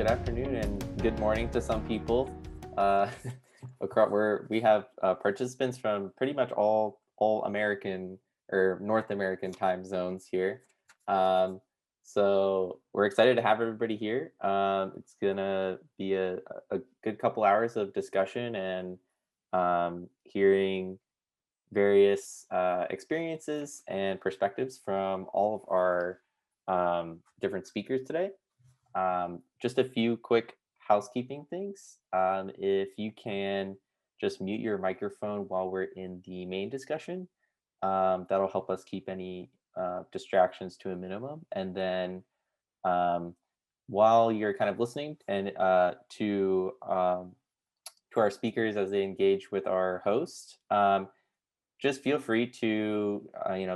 good afternoon, and good morning to some people. We have participants from pretty much all American or North American time zones here. Um, so we're excited to have everybody here. It's gonna be a good couple hours of discussion and hearing various experiences and perspectives from all of our different speakers today. Just a few quick housekeeping things. If you can just mute your microphone while we're in the main discussion, that'll help us keep any distractions to a minimum. And then while you're kind of listening and to our speakers as they engage with our host, just feel free to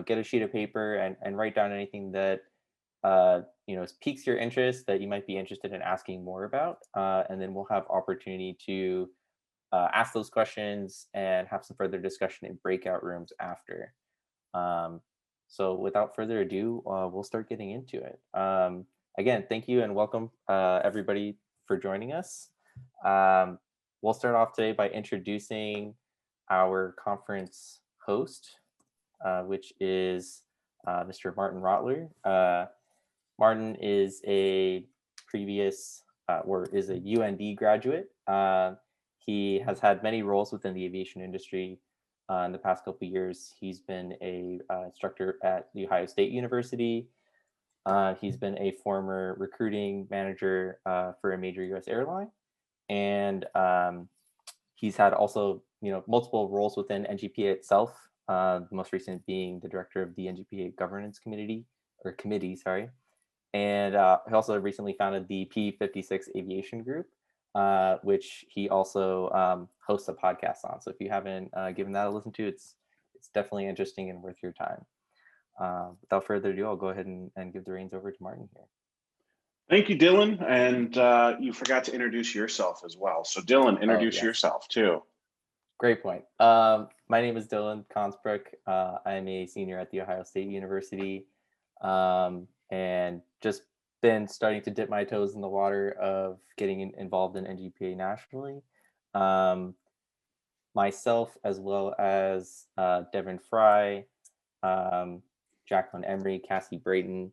get a sheet of paper and write down anything that piques your interest that you might be interested in asking more about, and then we'll have opportunity to ask those questions and have some further discussion in breakout rooms after. So without further ado, we'll start getting into it. Again, thank you and welcome everybody for joining us. We'll start off today by introducing our conference host, which is Mr. Martin Rottler. Martin is a previous or is a UND graduate. He has had many roles within the aviation industry in the past couple of years. He's been a instructor at The Ohio State University. He's been a former recruiting manager for a major U.S. airline, and he's had also multiple roles within NGPA itself. The most recent being the director of the NGPA governance committee, and he also recently founded the P56 Aviation Group, which he also hosts a podcast on. So if you haven't given that a listen to, it's definitely interesting and worth your time. Without further ado, I'll go ahead and give the reins over to Martin here. Thank you, Dylan. And you forgot to introduce yourself as well. So Dylan, introduce yourself too. Great point. My name is Dylan Consbrook. I'm a senior at The Ohio State University, and just been starting to dip my toes in the water of getting involved in NGPA nationally. Myself, as well as Devin Fry, Jacqueline Emery, Cassie Brayton,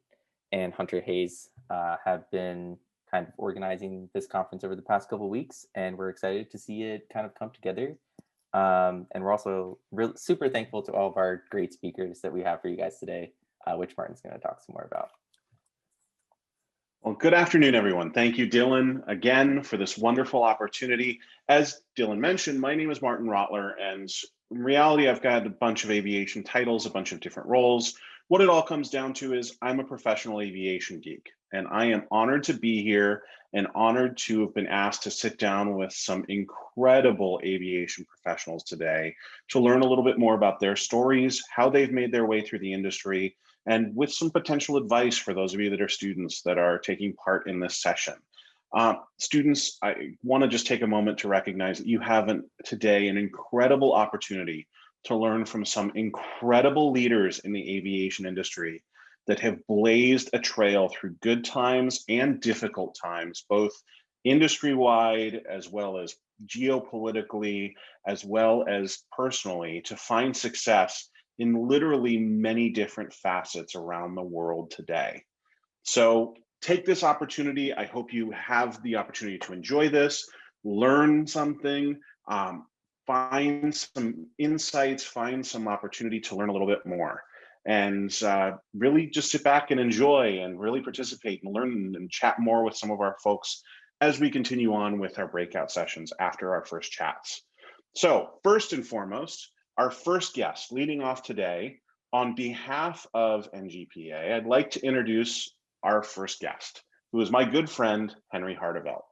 and Hunter Hayes have been kind of organizing this conference over the past couple of weeks, and we're excited to see it kind of come together. And we're also really super thankful to all of our great speakers that we have for you guys today, which Martin's going to talk some more about. Well, good afternoon, everyone. Thank you, Dylan, again for this wonderful opportunity. As Dylan mentioned, my name is Martin Rottler, and in reality, I've got a bunch of aviation titles, a bunch of different roles. What it all comes down to is I'm a professional aviation geek, and I am honored to be here and honored to have been asked to sit down with some incredible aviation professionals today to learn a little bit more about their stories, how they've made their way through the industry, and with some potential advice for those of you that are students that are taking part in this session. Students, I want to just take a moment to recognize that you have today an incredible opportunity to learn from some incredible leaders in the aviation industry that have blazed a trail through good times and difficult times, both industry-wide as well as geopolitically, as well as personally, to find success in literally many different facets around the world today. So take this opportunity. I hope you have the opportunity to enjoy this, learn something, find some insights, find some opportunity to learn a little bit more, and really just sit back and enjoy and really participate and learn and chat more with some of our folks as we continue on with our breakout sessions after our first chats. So first and foremost, our first guest leading off today on behalf of NGPA, I'd like to introduce our first guest, who is my good friend, Henry Harteveldt.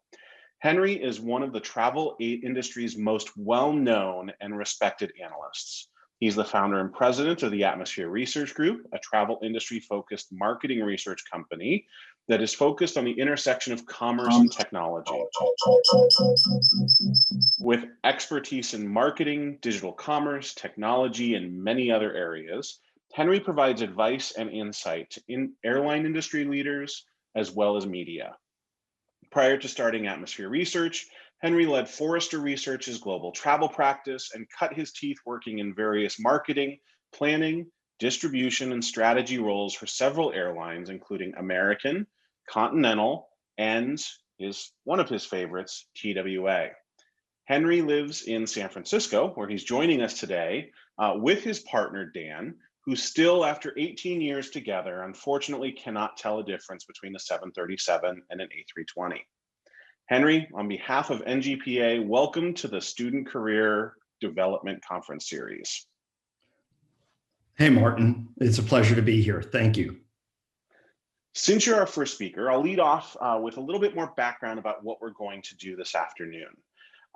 Henry is one of the travel industry's most well-known and respected analysts. He's the founder and president of the Atmosphere Research Group, a travel industry-focused marketing research company that is focused on the intersection of commerce and technology. With expertise in marketing, digital commerce, technology, and many other areas, Henry provides advice and insight to airline industry leaders as well as media. Prior to starting Atmosphere Research, Henry led Forrester Research's global travel practice and cut his teeth working in various marketing, planning, distribution, and strategy roles for several airlines, including American, Continental, and is one of his favorites, TWA. Henry lives in San Francisco, where he's joining us today with his partner, Dan, who still, after 18 years together, unfortunately cannot tell a difference between a 737 and an A320. Henry, on behalf of NGPA, welcome to the Student Career Development Conference Series. Hey, Martin. It's a pleasure to be here. Thank you. Since you're our first speaker, I'll lead off with a little bit more background about what we're going to do this afternoon.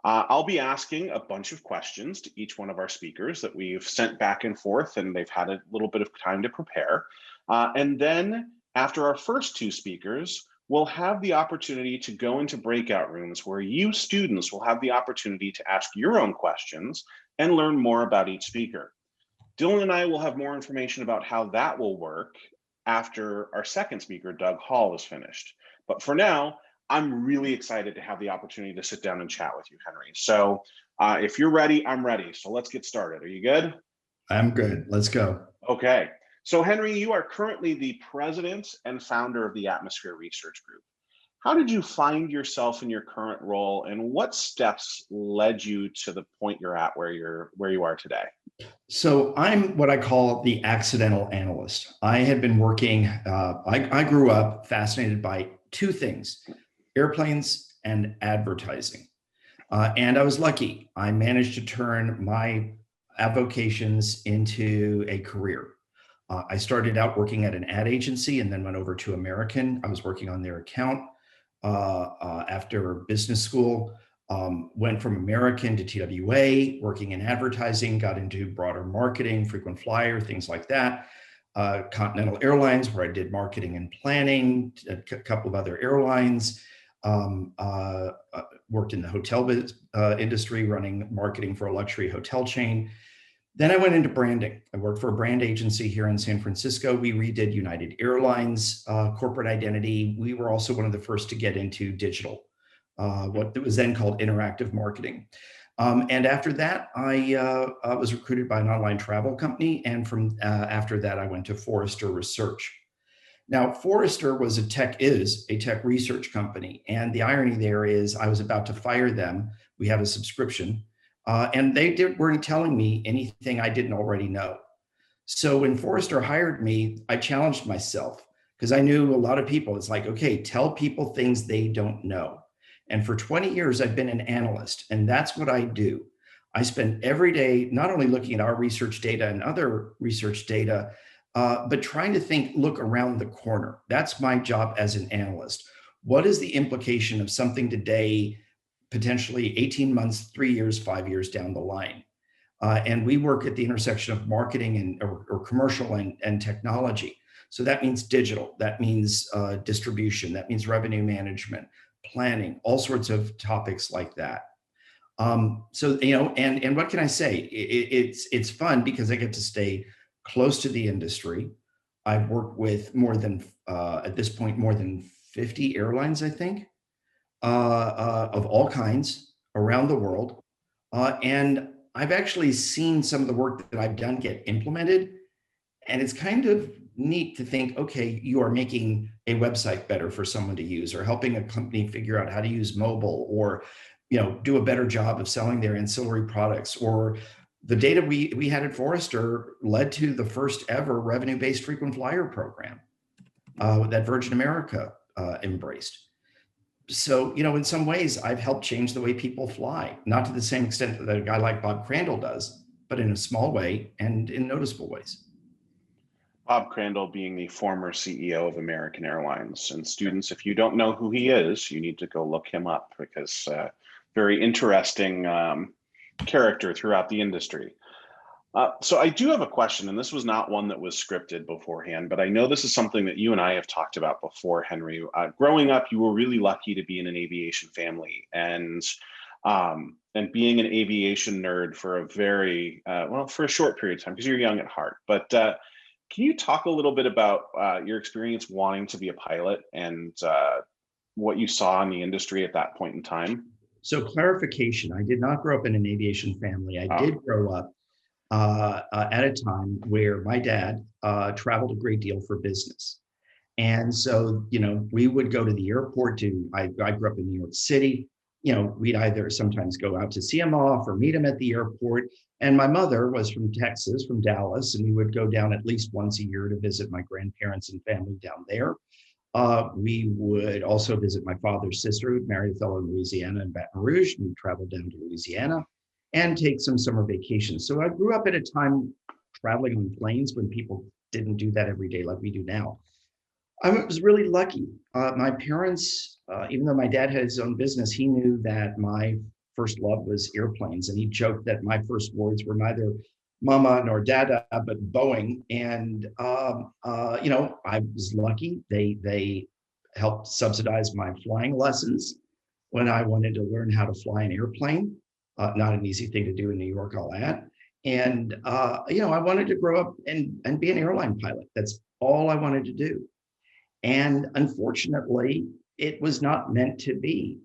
I'll be asking a bunch of questions to each one of our speakers that we've sent back and forth, and they've had a little bit of time to prepare. And then after our first two speakers, we'll have the opportunity to go into breakout rooms where you students will have the opportunity to ask your own questions and learn more about each speaker. Dylan and I will have more information about how that will work after our second speaker, Doug Hall, is finished. But for now, I'm really excited to have the opportunity to sit down and chat with you, Henry. So if you're ready, I'm ready. So let's get started. Are you good? I'm good. Let's go. Okay. So Henry, you are currently the president and founder of the Atmosphere Research Group. How did you find yourself in your current role, and what steps led you to the point you're at where you are today? So I'm what I call the accidental analyst. I had been working, I grew up fascinated by two things: airplanes and advertising. And I was lucky. I managed to turn my avocations into a career. I started out working at an ad agency and then went over to American. I was working on their account after business school. Went from American to TWA, working in advertising, got into broader marketing, frequent flyer, things like that. Continental Airlines, where I did marketing and planning, a couple of other airlines. Worked in the hotel industry, running marketing for a luxury hotel chain. Then I went into branding. I worked for a brand agency here in San Francisco. We redid United Airlines corporate identity. We were also one of the first to get into digital, what was then called interactive marketing. And after that, I was recruited by an online travel company. And from after that, I went to Forrester Research. Now, Forrester is a tech research company. And the irony there is I was about to fire them. We had a subscription. And they weren't telling me anything I didn't already know. So when Forrester hired me, I challenged myself because I knew a lot of people. It's like, okay, tell people things they don't know. And for 20 years, I've been an analyst, and that's what I do. I spend every day not only looking at our research data and other research data, but trying to look around the corner. That's my job as an analyst. What is the implication of something today, potentially 18 months, 3 years, 5 years down the line? And we work at the intersection of marketing or commercial and technology. So that means digital, that means distribution, that means revenue management, planning, all sorts of topics like that. So, and what can I say? It's fun because I get to stay close to the industry. I've worked with at this point, more than 50 airlines, I think, of all kinds around the world. And I've actually seen some of the work that I've done get implemented. And it's kind of neat to think, okay, you are making a website better for someone to use, or helping a company figure out how to use mobile, or do a better job of selling their ancillary products. Or the data we had at Forrester led to the first ever revenue-based frequent flyer program that Virgin America embraced. So, in some ways, I've helped change the way people fly, not to the same extent that a guy like Bob Crandall does, but in a small way and in noticeable ways. Bob Crandall being the former CEO of American Airlines. And students, if you don't know who he is, you need to go look him up, because very interesting character throughout the industry. So I do have a question, and this was not one that was scripted beforehand, but I know this is something that you and I have talked about before, Henry. Growing up, you were really lucky to be in an aviation family, and being an aviation nerd for for a short period of time, because you're young at heart. But can you talk a little bit about your experience wanting to be a pilot, and what you saw in the industry at that point in time? So clarification, I did not grow up in an aviation family. I did grow up at a time where my dad traveled a great deal for business. And so, we would go to the airport I grew up in New York City. We'd either sometimes go out to see him off or meet him at the airport. And my mother was from Texas, from Dallas, and we would go down at least once a year to visit my grandparents and family down there. We would also visit my father's sister, who married a fellow in Louisiana in Baton Rouge. And we traveled down to Louisiana and take some summer vacations. So I grew up at a time traveling on planes when people didn't do that every day like we do now. I was really lucky. My parents, even though my dad had his own business, he knew that my first love was airplanes. And he joked that my first words were neither mama nor dada, but Boeing. And, I was lucky. They helped subsidize my flying lessons when I wanted to learn how to fly an airplane. Not an easy thing to do in New York, I'll add. And, I wanted to grow up and be an airline pilot. That's all I wanted to do. And unfortunately, it was not meant to be.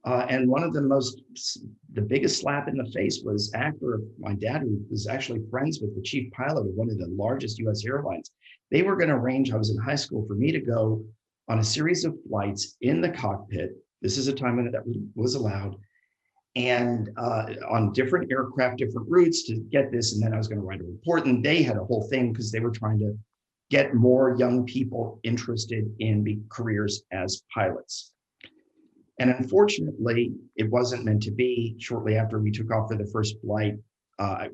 And one of the biggest slap in the face was after my dad, who was actually friends with the chief pilot of one of the largest US airlines. They were going to arrange, I was in high school, for me to go on a series of flights in the cockpit. This is a time when that was allowed. And on different aircraft, different routes to get this. And then I was going to write a report. And they had a whole thing because they were trying to get more young people interested in careers as pilots. And unfortunately, it wasn't meant to be. Shortly after we took off for the first flight,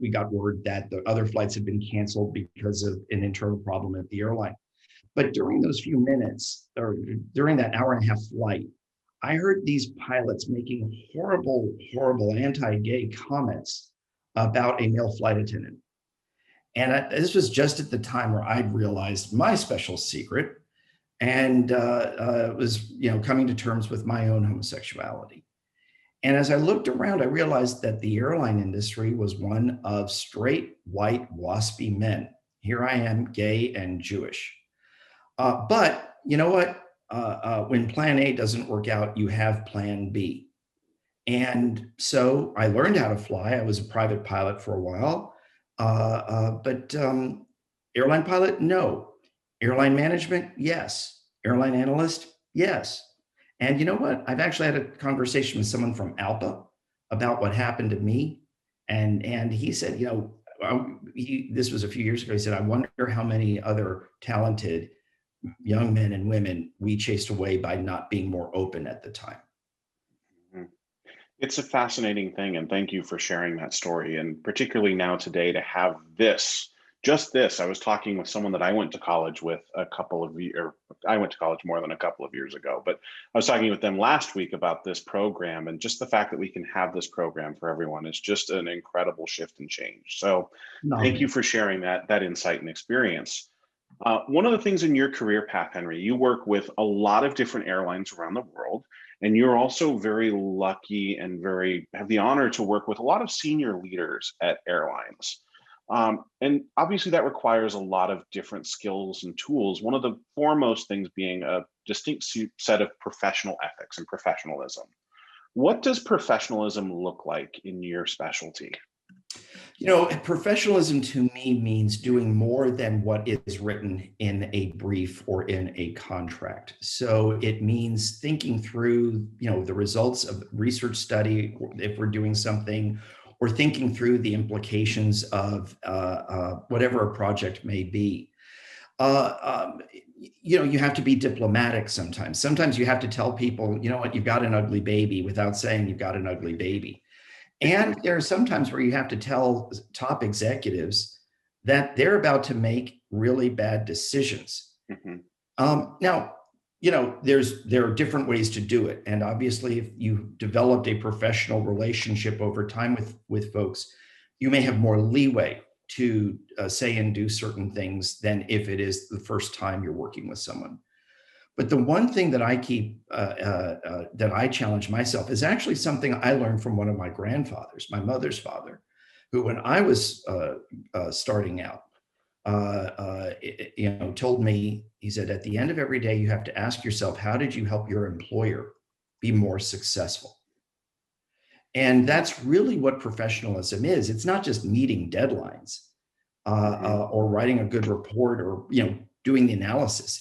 we got word that the other flights had been canceled because of an internal problem at the airline. But during those few minutes, or during that hour and a half flight, I heard these pilots making horrible, horrible anti-gay comments about a male flight attendant. And this was just at the time where I'd realized my special secret and was, coming to terms with my own homosexuality. And as I looked around, I realized that the airline industry was one of straight, white, waspy men. Here I am, gay and Jewish. But you know what? When plan A doesn't work out, you have plan B. And so I learned how to fly. I was a private pilot for a while. But airline pilot, no. Airline management, yes. Airline analyst, yes. And you know what? I've actually had a conversation with someone from ALPA about what happened to me. And he said, this was a few years ago. He said, I wonder how many other talented young men and women we chased away by not being more open at the time. It's a fascinating thing, and thank you for sharing that story. And particularly now today to have just this. I was talking with someone that I went to college with I went to college more than a couple of years ago, but I was talking with them last week about this program, and just the fact that we can have this program for everyone is just an incredible shift and change. So thank you for sharing that insight and experience. One of the things in your career path, Henry, you work with a lot of different airlines around the world. And you're also very lucky and have the honor to work with a lot of senior leaders at airlines. And obviously that requires a lot of different skills and tools. One of the foremost things being a distinct set of professional ethics and professionalism. What does professionalism look like in your specialty? Professionalism to me means doing more than what is written in a brief or in a contract. So it means thinking through, the results of research study, if we're doing something, or thinking through the implications of whatever a project may be. You have to be diplomatic sometimes. Sometimes you have to tell people, you've got an ugly baby without saying you've got an ugly baby. And there are some times where you have to tell top executives that they're about to make really bad decisions. Mm-hmm. Now, there are different ways to do it. And obviously, if you developed a professional relationship over time with folks, you may have more leeway to say and do certain things than if it is the first time you're working with someone. But the one thing that I keep, that I challenge myself is actually something I learned from one of my grandfathers, my mother's father, who when I was starting out, told me, he said, at the end of every day, you have to ask yourself, how did you help your employer be more successful? And that's really what professionalism is. It's not just meeting deadlines or writing a good report or doing the analysis.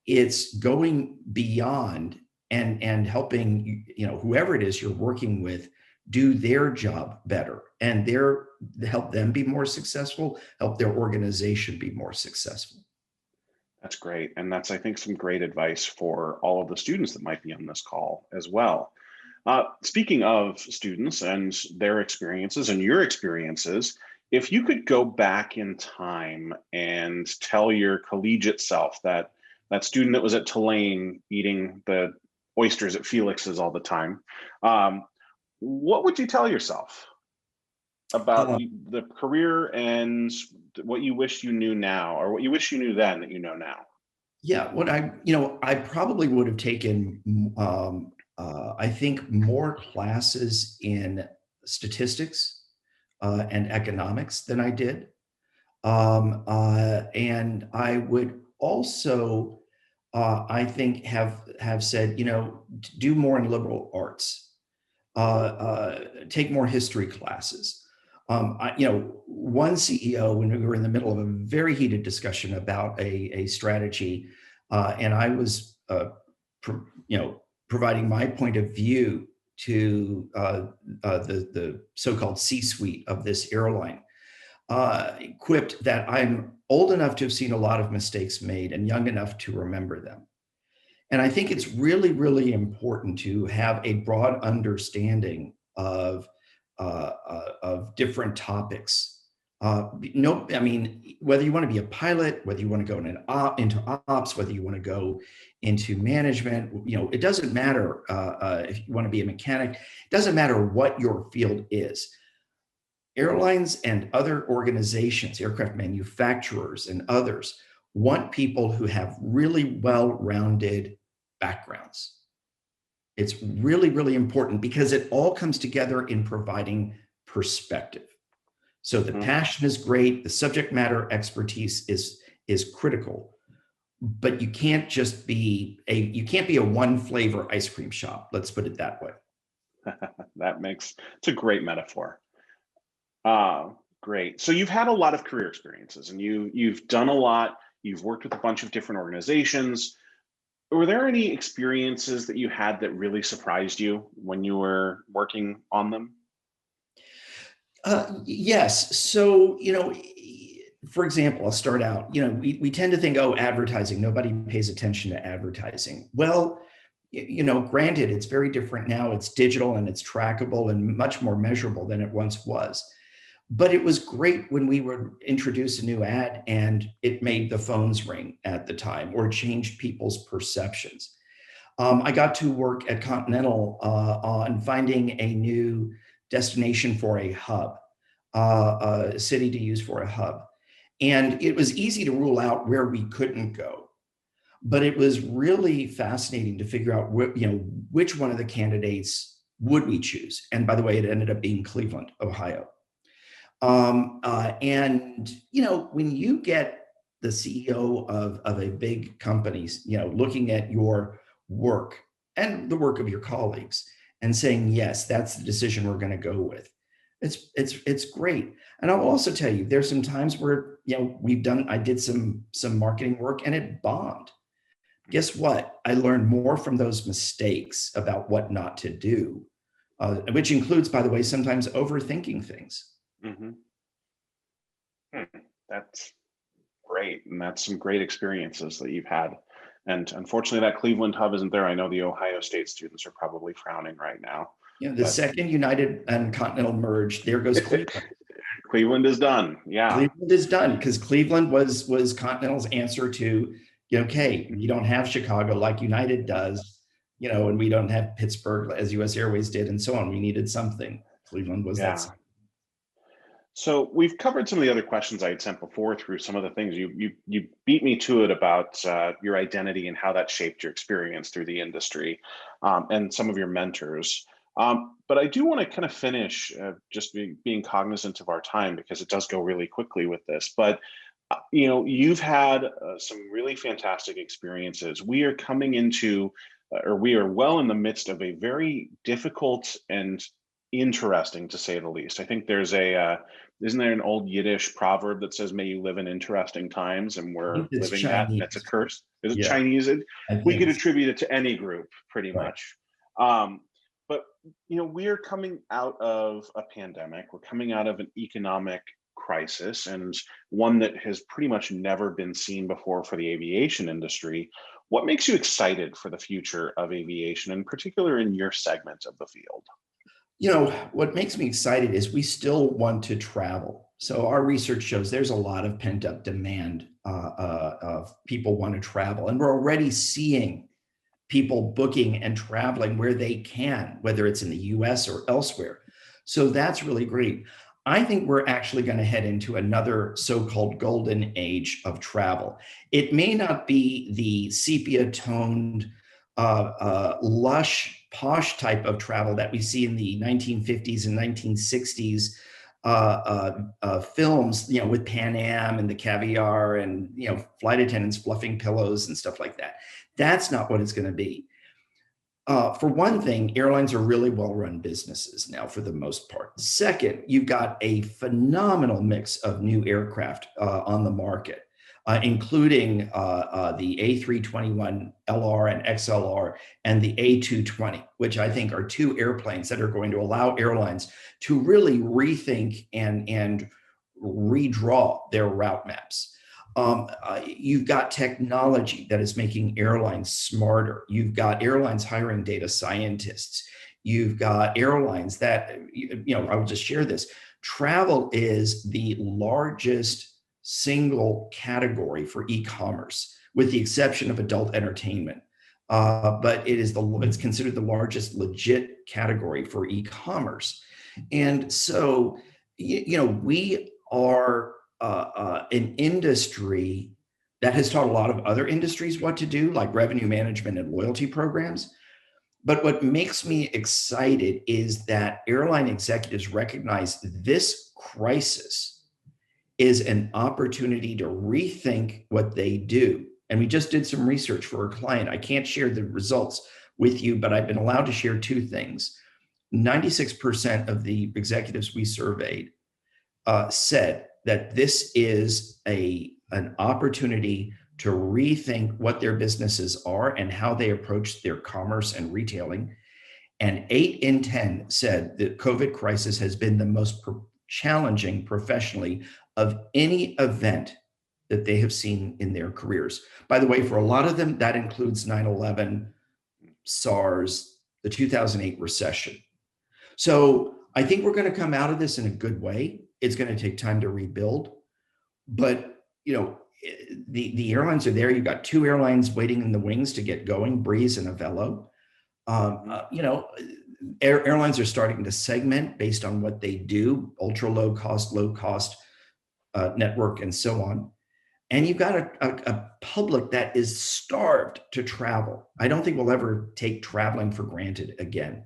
It's going beyond and helping whoever it is you're working with do their job better and help them be more successful, help their organization be more successful. That's great. And that's, I think, some great advice for all of the students that might be on this call as well. Speaking of students and their experiences and your experiences, if you could go back in time and tell your collegiate self, that student that was at Tulane eating the oysters at Felix's all the time, what would you tell yourself about the career and what you wish you knew now, or what you wish you knew then that you know now? Yeah, what I probably would have taken, I think, more classes in statistics and economics than I did. And I would also, I think, have said, do more in liberal arts, take more history classes. One CEO, when we were in the middle of a very heated discussion about a strategy, and I was, providing my point of view to the so-called C-suite of this airline, quipped that I'm old enough to have seen a lot of mistakes made and young enough to remember them. And I think it's really, really important to have a broad understanding of different topics. Whether you want to be a pilot, whether you want to go into ops, whether you want to go into management, it doesn't matter if you want to be a mechanic. It doesn't matter what your field is. Airlines and other organizations, aircraft manufacturers and others, want people who have really well-rounded backgrounds. It's really, really important because it all comes together in providing perspective. So the passion is great, the subject matter expertise is critical, but you can't just be a one flavor ice cream shop. Let's put it that way. It's a great metaphor. Great. So you've had a lot of career experiences and you've done a lot. You've worked with a bunch of different organizations. Were there any experiences that you had that really surprised you when you were working on them? Yes. So, for example, I'll start out, we tend to think, oh, advertising, nobody pays attention to advertising. Well, granted, it's very different now. It's digital and it's trackable and much more measurable than it once was. But it was great when we would introduce a new ad and it made the phones ring at the time or changed people's perceptions. I got to work at Continental on finding a new destination for a hub, a city to use for a hub. And it was easy to rule out where we couldn't go. But it was really fascinating to figure out which one of the candidates would we choose. And by the way, it ended up being Cleveland, Ohio. When you get the CEO of a big company, looking at your work and the work of your colleagues and saying, yes, that's the decision we're going to go with. It's great. And I'll also tell you, there's some times where, I did some marketing work and it bombed. Guess what? I learned more from those mistakes about what not to do, which includes, by the way, sometimes overthinking things. That's great. And that's some great experiences that you've had. And unfortunately, that Cleveland hub isn't there. I know the Ohio State students are probably frowning right now. Second United and Continental merged, there goes Cleveland. Cleveland is done. Yeah. Cleveland is done because Cleveland was Continental's answer to, okay, you don't have Chicago like United does, and we don't have Pittsburgh as US Airways did and so on. We needed something. Cleveland was that. So we've covered some of the other questions I had sent before through some of the things you beat me to it about your identity and how that shaped your experience through the industry and some of your mentors. But I do want to kind of finish just being cognizant of our time because it does go really quickly with this. But You've had some really fantastic experiences. We are coming into, or we are well in the midst of a very difficult and interesting, to say the least. I think there's isn't there an old Yiddish proverb that says, "May you live in interesting times," and I we're think it's living that, and Chinese. it's a curse. Is it Yeah, Chinese? I We think could it's attribute it to any group, pretty right. much. But we are coming out of a pandemic. We're coming out of an economic crisis, and one that has pretty much never been seen before for the aviation industry. What makes you excited for the future of aviation, in particular in your segment of the field? What makes me excited is we still want to travel. So our research shows there's a lot of pent up demand of people want to travel, and we're already seeing people booking and traveling where they can, whether it's in the US or elsewhere. So that's really great. I think we're actually going to head into another so-called golden age of travel. It may not be the sepia toned, lush, posh type of travel that we see in the 1950s and 1960s films, with Pan Am and the caviar and, flight attendants fluffing pillows and stuff like that. That's not what it's going to be. For one thing, airlines are really well-run businesses now for the most part. Second, you've got a phenomenal mix of new aircraft on the market, including the A321LR and XLR and the A220, which I think are two airplanes that are going to allow airlines to really rethink and redraw their route maps. You've got technology that is making airlines smarter. You've got airlines hiring data scientists. You've got airlines that, I will just share this. Travel is the largest single category for e-commerce, with the exception of adult entertainment. But it's considered the largest legit category for e-commerce. And so, we are an industry that has taught a lot of other industries what to do, like revenue management and loyalty programs. But what makes me excited is that airline executives recognize this crisis is an opportunity to rethink what they do. And we just did some research for a client. I can't share the results with you, but I've been allowed to share two things. 96% of the executives we surveyed said that this is an opportunity to rethink what their businesses are and how they approach their commerce and retailing. And 8 in 10 said the COVID crisis has been the most challenging professionally of any event that they have seen in their careers. By the way, for a lot of them, that includes 9/11, SARS, the 2008 recession. So I think we're going to come out of this in a good way. It's going to take time to rebuild, but the airlines are there. You've got 2 airlines waiting in the wings to get going, Breeze and Avello. Airlines are starting to segment based on what they do, ultra low cost network, and so on. And you've got a public that is starved to travel. I don't think we'll ever take traveling for granted again.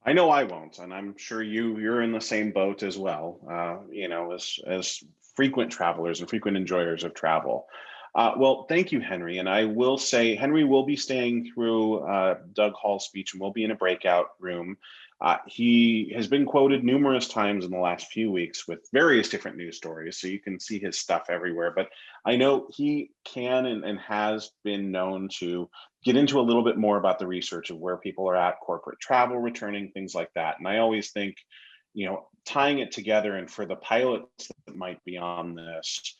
I know I won't, and I'm sure you're in the same boat as well. As frequent travelers and frequent enjoyers of travel. Well, thank you, Henry. And I will say, Henry will be staying through Doug Hall's speech, and we'll be in a breakout room. He has been quoted numerous times in the last few weeks with various different news stories, so you can see his stuff everywhere. But I know he can and has been known to get into a little bit more about the research of where people are at, corporate travel returning, things like that. And I always think, tying it together, and for the pilots that might be on this,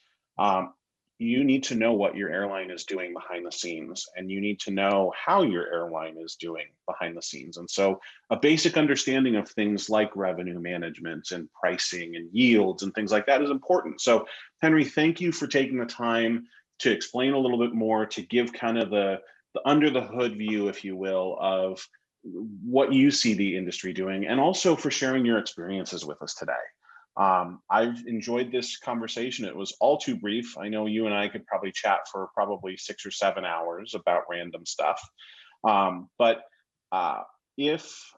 you need to know what your airline is doing behind the scenes, and you need to know how your airline is doing behind the scenes. And so a basic understanding of things like revenue management and pricing and yields and things like that is important. So Henry, thank you for taking the time to explain a little bit more, to give kind of the under the hood view, if you will, of what you see the industry doing, and also for sharing your experiences with us today. I've enjoyed this conversation. It was all too brief. I know you and I could probably chat for probably 6 or 7 hours about random stuff. But if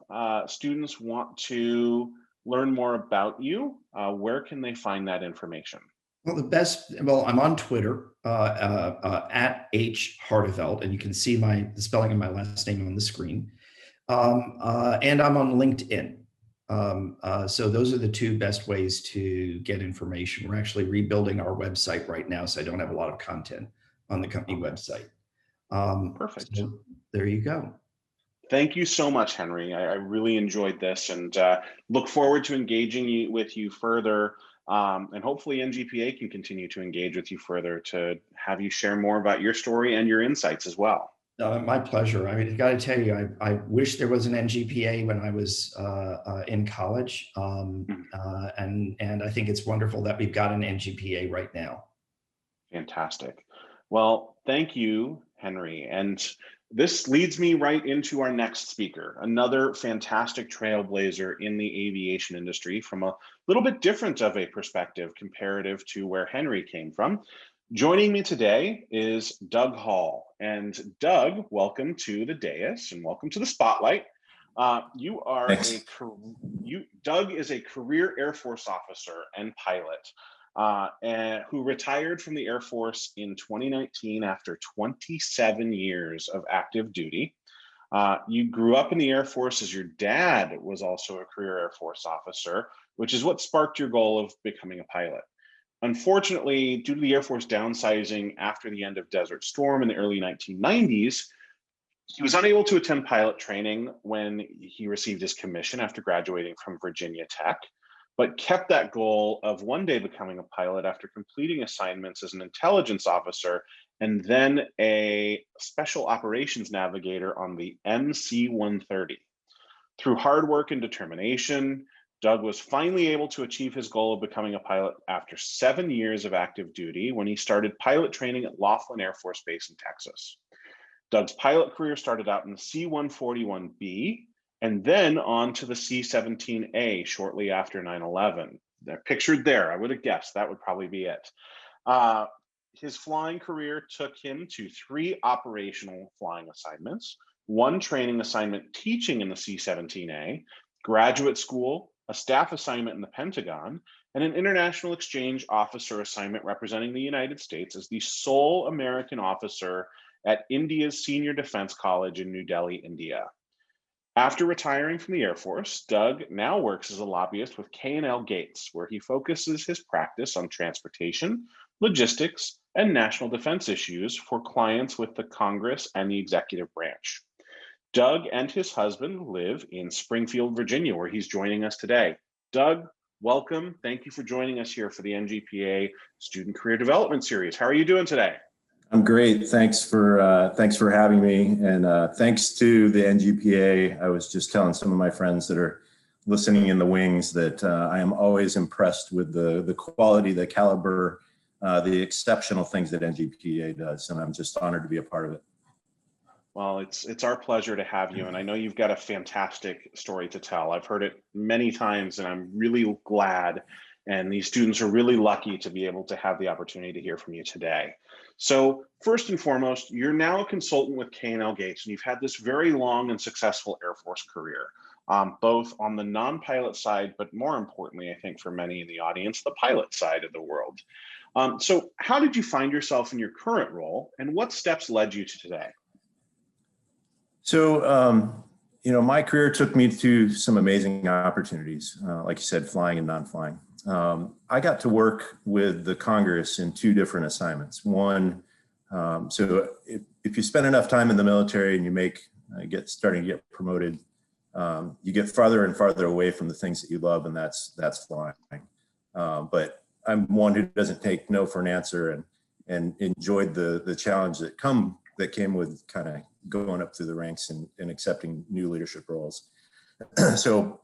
students want to learn more about you, where can they find that information? Well, well, I'm on Twitter at H Harteveldt, and you can see the spelling of my last name on the screen. And I'm on LinkedIn. So those are the two best ways to get information. We're actually rebuilding our website right now, so I don't have a lot of content on the company website. Perfect. So there you go. Thank you so much, Henry. I really enjoyed this, and look forward to engaging with you further. And hopefully NGPA can continue to engage with you further to have you share more about your story and your insights as well. My pleasure. I mean, I got to tell you, I wish there was an NGPA when I was in college, and I think it's wonderful that we've got an NGPA right now. Fantastic. Well, thank you, Henry. And this leads me right into our next speaker, another fantastic trailblazer in the aviation industry from a little bit different of a perspective comparative to where Henry came from. Joining me today is Doug Hall. And Doug, welcome to the dais and welcome to the spotlight. Doug is a career Air Force officer and pilot and who retired from the Air Force in 2019 after 27 years of active duty. You grew up in the Air Force as your dad was also a career Air Force officer, which is what sparked your goal of becoming a pilot. Unfortunately, due to the Air Force downsizing after the end of Desert Storm in the early 1990s, he was unable to attend pilot training when he received his commission after graduating from Virginia Tech, but kept that goal of one day becoming a pilot after completing assignments as an intelligence officer and then a special operations navigator on the MC-130. Through hard work and determination, Doug was finally able to achieve his goal of becoming a pilot after 7 years of active duty when he started pilot training at Laughlin Air Force Base in Texas. Doug's pilot career started out in the C-141B and then on to the C-17A shortly after 9/11. They're pictured there. I would have guessed that would probably be it. His flying career took him to 3 operational flying assignments, 1 training assignment teaching in the C-17A, graduate school, a staff assignment in the Pentagon, and an international exchange officer assignment representing the United States as the sole American officer at India's Senior Defense College in New Delhi, India. After retiring from the Air Force, Doug now works as a lobbyist with K&L Gates, where he focuses his practice on transportation, logistics, and national defense issues for clients with the Congress and the executive branch. Doug and his husband live in Springfield, Virginia, where he's joining us today. Doug, welcome. Thank you for joining us here for the NGPA Student Career Development Series. How are you doing today? I'm great. Thanks for having me, and thanks to the NGPA. I was just telling some of my friends that are listening in the wings that I am always impressed with the quality, the caliber, the exceptional things that NGPA does, and I'm just honored to be a part of it. Well, it's our pleasure to have you, and I know you've got a fantastic story to tell. I've heard it many times, and I'm really glad, and these students are really lucky to be able to have the opportunity to hear from you today. So first and foremost, you're now a consultant with K&L Gates, and you've had this very long and successful Air Force career, both on the non-pilot side, but more importantly, I think for many in the audience, the pilot side of the world. So how did you find yourself in your current role, and what steps led you to today? So, my career took me to some amazing opportunities, like you said, flying and non-flying. I got to work with the Congress in 2 different assignments. One, so if you spend enough time in the military and you starting to get promoted, you get farther and farther away from the things that you love, and that's flying. But I'm one who doesn't take no for an answer, and enjoyed the challenge that came with kind of going up through the ranks and accepting new leadership roles. So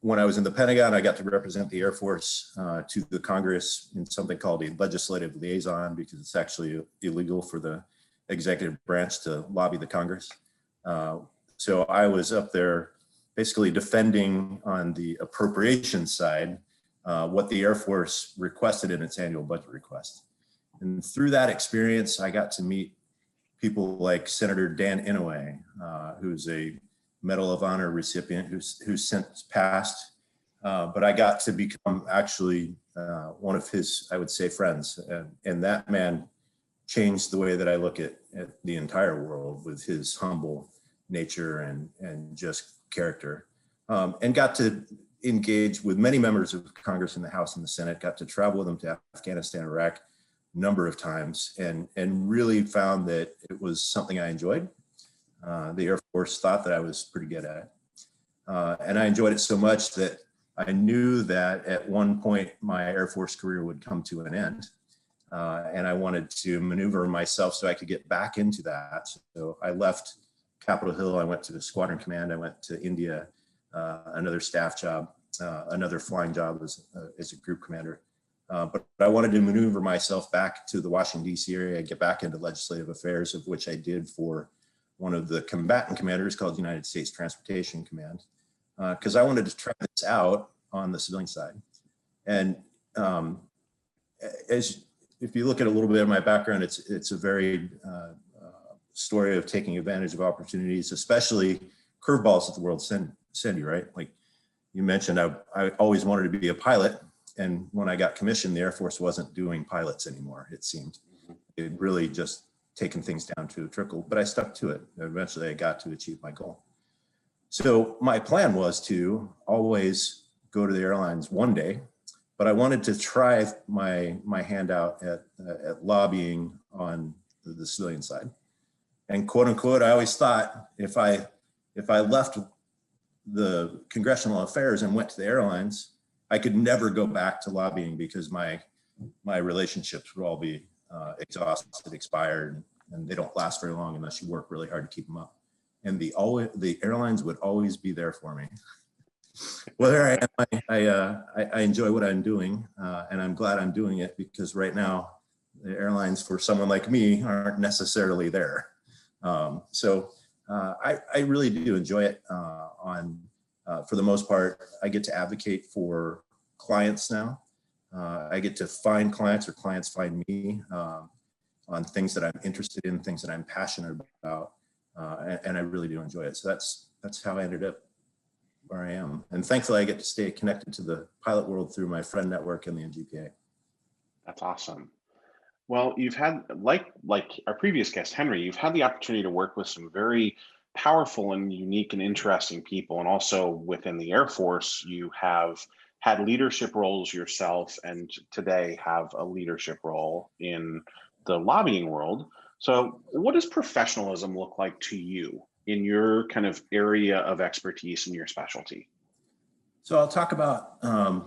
when I was in the Pentagon, I got to represent the Air Force to the Congress in something called a legislative liaison, because it's actually illegal for the executive branch to lobby the Congress. So I was up there basically defending on the appropriations side what the Air Force requested in its annual budget request. And through that experience, I got to meet people like Senator Dan Inouye, who's a Medal of Honor recipient who's since passed, but I got to become actually one of his, I would say, friends. And that man changed the way that I look at the entire world with his humble nature and just character. And got to engage with many members of Congress in the House and the Senate, got to travel with them to Afghanistan, Iraq a number of times, and really found that it was something I enjoyed. The Air Force thought that I was pretty good at it. And I enjoyed it so much that I knew that at one point my Air Force career would come to an end. And I wanted to maneuver myself so I could get back into that. So I left Capitol Hill, I went to the Squadron Command, I went to India, another staff job, another flying job as a group commander. But I wanted to maneuver myself back to the Washington, D.C. area, get back into legislative affairs, of which I did for one of the combatant commanders called United States Transportation Command, because I wanted to try this out on the civilian side. And if you look at a little bit of my background, it's a very story of taking advantage of opportunities, especially curveballs that the world send you, right? Like you mentioned, I always wanted to be a pilot. And when I got commissioned, the Air Force wasn't doing pilots anymore, it seemed. It really just taken things down to a trickle, but I stuck to it. Eventually I got to achieve my goal. So my plan was to always go to the airlines one day, but I wanted to try my hand out at lobbying on the civilian side. And quote unquote, I always thought if I left the congressional affairs and went to the airlines, I could never go back to lobbying because my relationships would all be exhausted, expired, and they don't last very long unless you work really hard to keep them up. And the airlines would always be there for me. Whether I enjoy what I'm doing, and I'm glad I'm doing it, because right now the airlines for someone like me aren't necessarily there. So I really do enjoy it. For the most part, I get to advocate for clients now. I get to find clients or clients find me on things that I'm interested in, things that I'm passionate about, and I really do enjoy it. So that's how I ended up where I am. And thankfully, I get to stay connected to the pilot world through my friend network and the NGPA. That's awesome. Well, you've had, like our previous guest, Henry, you've had the opportunity to work with some very powerful and unique and interesting people. And also within the Air Force, you have had leadership roles yourself, and today have a leadership role in the lobbying world. So what does professionalism look like to you in your kind of area of expertise and your specialty? So I'll talk about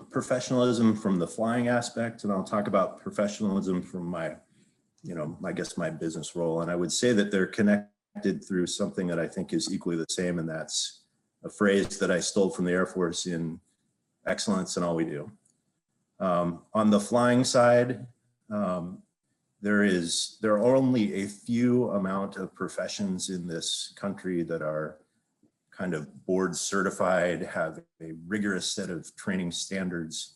professionalism from the flying aspect, and I'll talk about professionalism from my, I guess my business role. And I would say that they're connected through something that I think is equally the same, and that's a phrase that I stole from the Air Force in excellence in all we do. On the flying side, there are only a few amount of professions in this country that are kind of board certified, have a rigorous set of training standards,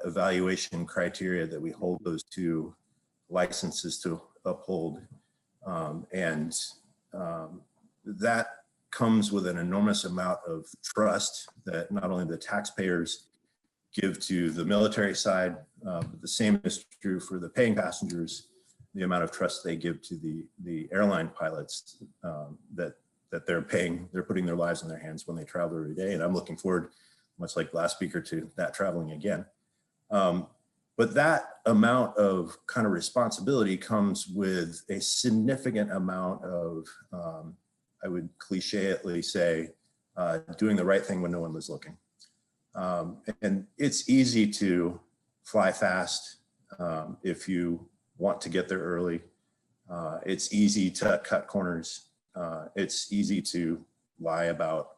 evaluation criteria that we hold those to, licenses to uphold. And that comes with an enormous amount of trust that not only the taxpayers give to the military side, but the same is true for the paying passengers, the amount of trust they give to the airline pilots that they're putting their lives in their hands when they travel every day. And I'm looking forward, much like last speaker, to that traveling again. But that amount of kind of responsibility comes with a significant amount of, I would cliché-atly say, doing the right thing when no one was looking. And it's easy to fly fast if you want to get there early. It's easy to cut corners. It's easy to lie about,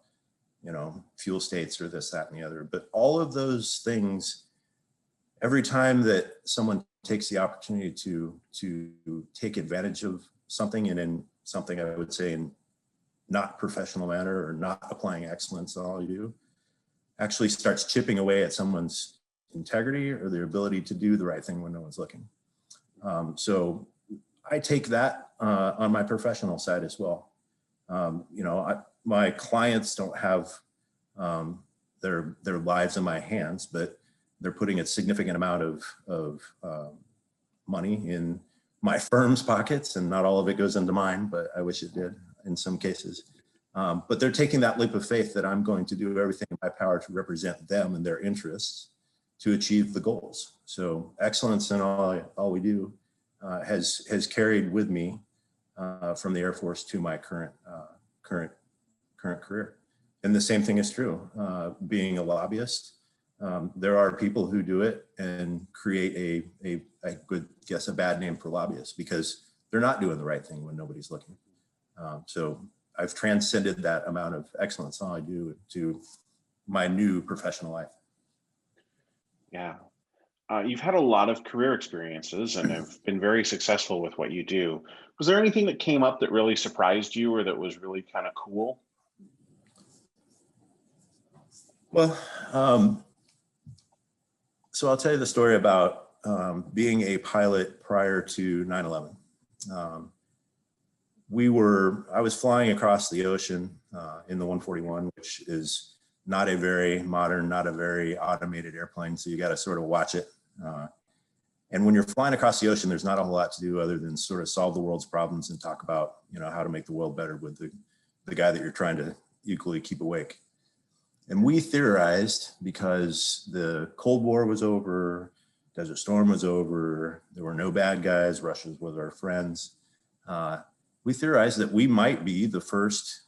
fuel states or this, that, and the other. But all of those things, every time that someone takes the opportunity to take advantage of something, and in something I would say in not professional manner or not applying excellence in all you do, actually starts chipping away at someone's integrity or their ability to do the right thing when no one's looking. So I take that on my professional side as well. My clients don't have their lives in my hands, but they're putting a significant amount of money in my firm's pockets, and not all of it goes into mine, but I wish it did in some cases. But they're taking that leap of faith that I'm going to do everything in my power to represent them and their interests to achieve the goals. So excellence in all we do has carried with me from the Air Force to my current career. And the same thing is true. Being a lobbyist, there are people who do it and create I could guess a bad name for lobbyists because they're not doing the right thing when nobody's looking. So I've transcended that amount of excellence in all I do to my new professional life. Yeah. You've had a lot of career experiences and have been very successful with what you do. Was there anything that came up that really surprised you or that was really kind of cool? Well, so I'll tell you the story about being a pilot prior to 9/11. I was flying across the ocean in the 141, which is not a very modern, not a very automated airplane. So you got to sort of watch it. And when you're flying across the ocean, there's not a whole lot to do other than sort of solve the world's problems and talk about, how to make the world better with the guy that you're trying to equally keep awake. And we theorized, because the Cold War was over, Desert Storm was over, there were no bad guys, Russia was our friends. We theorized that we might be the first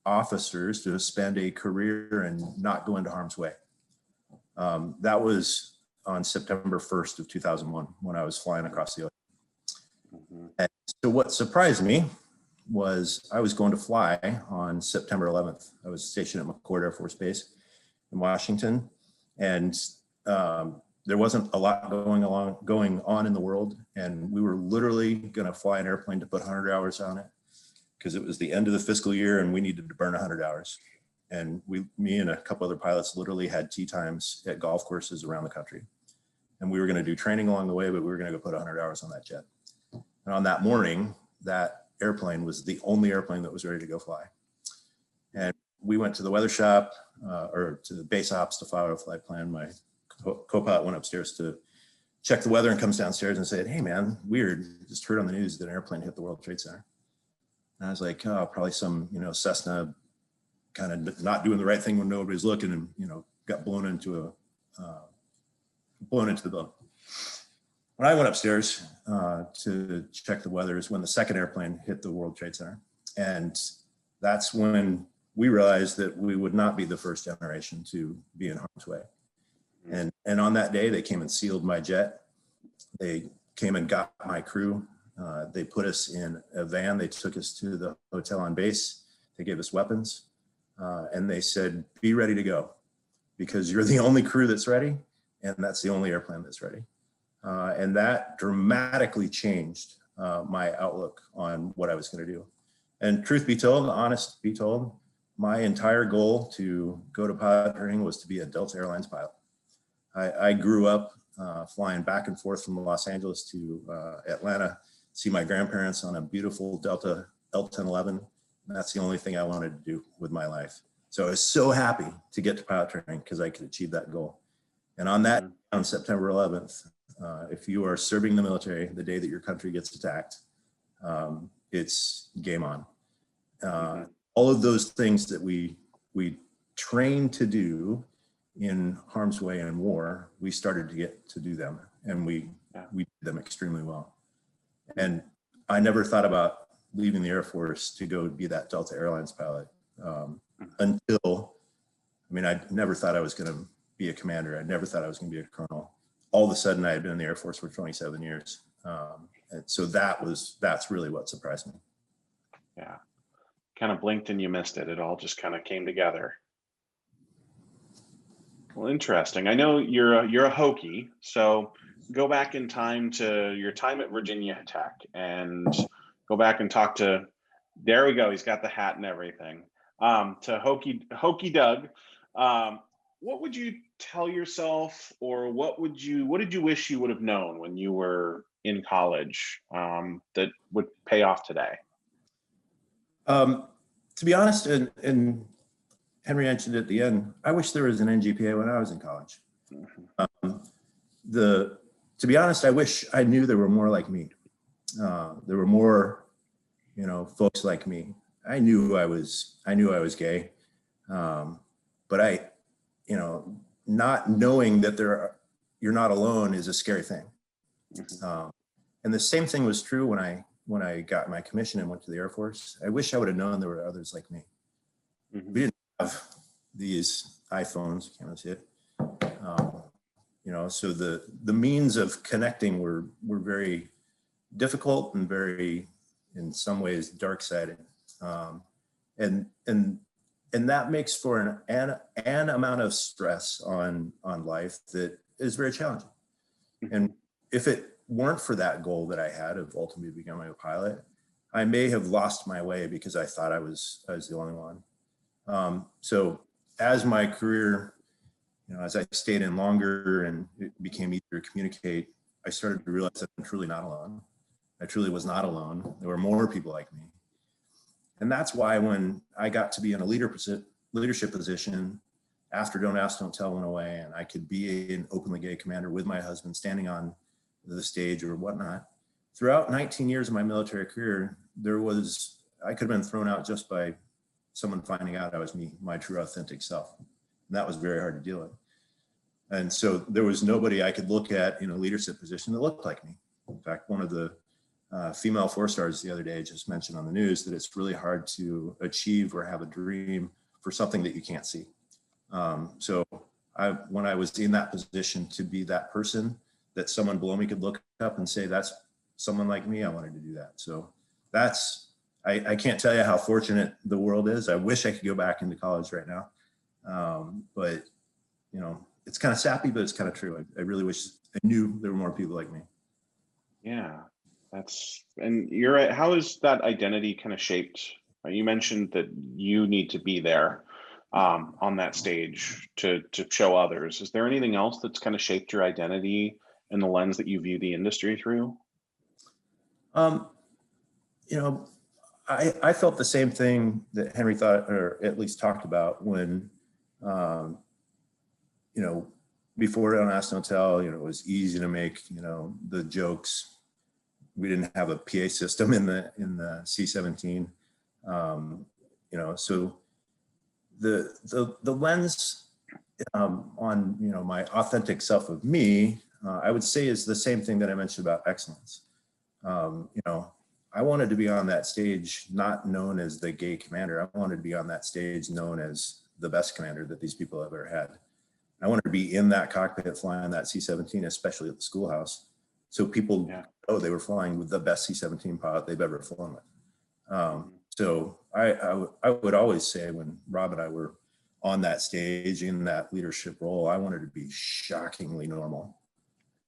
officers to spend a career and not go into harm's way. That was on September 1st of 2001 when I was flying across the ocean. Mm-hmm. And so what surprised me was I was going to fly on September 11th. I was stationed at McCord Air Force Base in Washington, and there wasn't a lot going on in the world, and we were literally going to fly an airplane to put 100 hours on it because it was the end of the fiscal year and we needed to burn 100 hours. And me and a couple other pilots literally had tee times at golf courses around the country. And we were going to do training along the way, but we were going to go put 100 hours on that jet. And on that morning, that airplane was the only airplane that was ready to go fly. And we went to the weather shop or to the base ops to file a flight plan. My co-pilot went upstairs to check the weather and comes downstairs and said, "Hey man, weird, just heard on the news that an airplane hit the World Trade Center." And I was like, "Oh, probably some, Cessna kind of not doing the right thing when nobody's looking and, got blown into the building." When I went upstairs to check the weather is when the second airplane hit the World Trade Center. And that's when we realized that we would not be the first generation to be in harm's way. And on that day, they came and sealed my jet. They came and got my crew. They put us in a van. They took us to the hotel on base. They gave us weapons. And they said, "Be ready to go because you're the only crew that's ready. And that's the only airplane that's ready." And that dramatically changed my outlook on what I was going to do. And truth be told, honest be told, my entire goal to go to pilot training was to be a Delta Airlines pilot. I grew up flying back and forth from Los Angeles to Atlanta, see my grandparents on a beautiful Delta L-1011. And that's the only thing I wanted to do with my life. So I was so happy to get to pilot training because I could achieve that goal. And on September 11th, if you are serving the military the day that your country gets attacked, it's game on. All of those things that we train to do in harm's way and war, we started to get to do them, and we did them extremely well. And I never thought about leaving the Air Force to go be that Delta Airlines pilot until, I never thought I was going to be a commander. I never thought I was going to be a colonel. All of a sudden, I had been in the Air Force for 27 years. And so that's really what surprised me. Yeah. Kind of blinked and you missed it. It all just kind of came together. Well, interesting. I know you're a Hokie, so go back in time to your time at Virginia Tech and go back and talk to, there we go, he's got the hat and everything, to Hokie Doug. What would you tell yourself, or what did you wish you would have known when you were in college that would pay off today? To be honest, and Henry mentioned at the end, I wish there was an NGPA when I was in college. To be honest, I wish I knew there were more like me. There were more, folks like me. I knew I was gay, but not knowing that you're not alone is a scary thing. And the same thing was true when I got my commission and went to the Air Force. I wish I would have known there were others like me. We didn't have these iPhones, you can't really see it. So the means of connecting were very difficult and very, in some ways, dark-sided. And that makes for an amount of stress on life that is very challenging. And if it weren't for that goal that I had of ultimately becoming a pilot, I may have lost my way because I thought I was the only one. So as my career, as I stayed in longer and it became easier to communicate, I started to realize that I'm truly not alone. I truly was not alone. There were more people like me. And that's why when I got to be in a leadership position after Don't Ask, Don't Tell went away, and I could be an openly gay commander with my husband standing on the stage or whatnot, throughout 19 years of my military career, I could have been thrown out just by someone finding out I was me, my true authentic self. And that was very hard to deal with. And so there was nobody I could look at in a leadership position that looked like me. In fact, one of the female 4-stars the other day just mentioned on the news that it's really hard to achieve or have a dream for something that you can't see. So when I was in that position to be that person that someone below me could look up and say, that's someone like me, I wanted to do that. So I can't tell you how fortunate the world is. I wish I could go back into college right now. But it's kind of sappy, but it's kind of true. I really wish I knew there were more people like me. Yeah, and you're right. How is that identity kind of shaped? You mentioned that you need to be there on that stage to show others. Is there anything else that's kind of shaped your identity and the lens that you view the industry through? I felt the same thing that Henry thought, or at least talked about when, before Don't Ask, Don't Tell, it was easy to make, the jokes. We didn't have a PA system in the C-17. So the lens on, my authentic self of me, I would say is the same thing that I mentioned about excellence. I wanted to be on that stage, not known as the gay commander. I wanted to be on that stage known as the best commander that these people have ever had. I wanted to be in that cockpit flying that C-17, especially at the schoolhouse. So people know they were flying with the best C-17 pilot they've ever flown with. So I would always say when Rob and I were on that stage in that leadership role, I wanted to be shockingly normal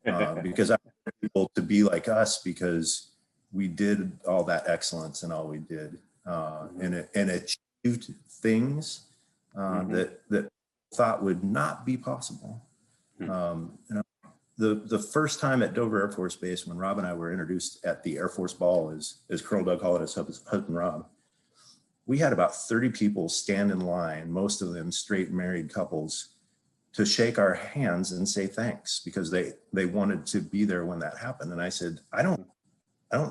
because I wanted people to be like us because we did all that excellence and all we did and achieved things that thought would not be possible. The first time at Dover Air Force Base when Rob and I were introduced at the Air Force Ball as Colonel Doug called his husband Rob, we had about 30 people stand in line, most of them straight married couples, to shake our hands and say thanks because they wanted to be there when that happened. And I said, I don't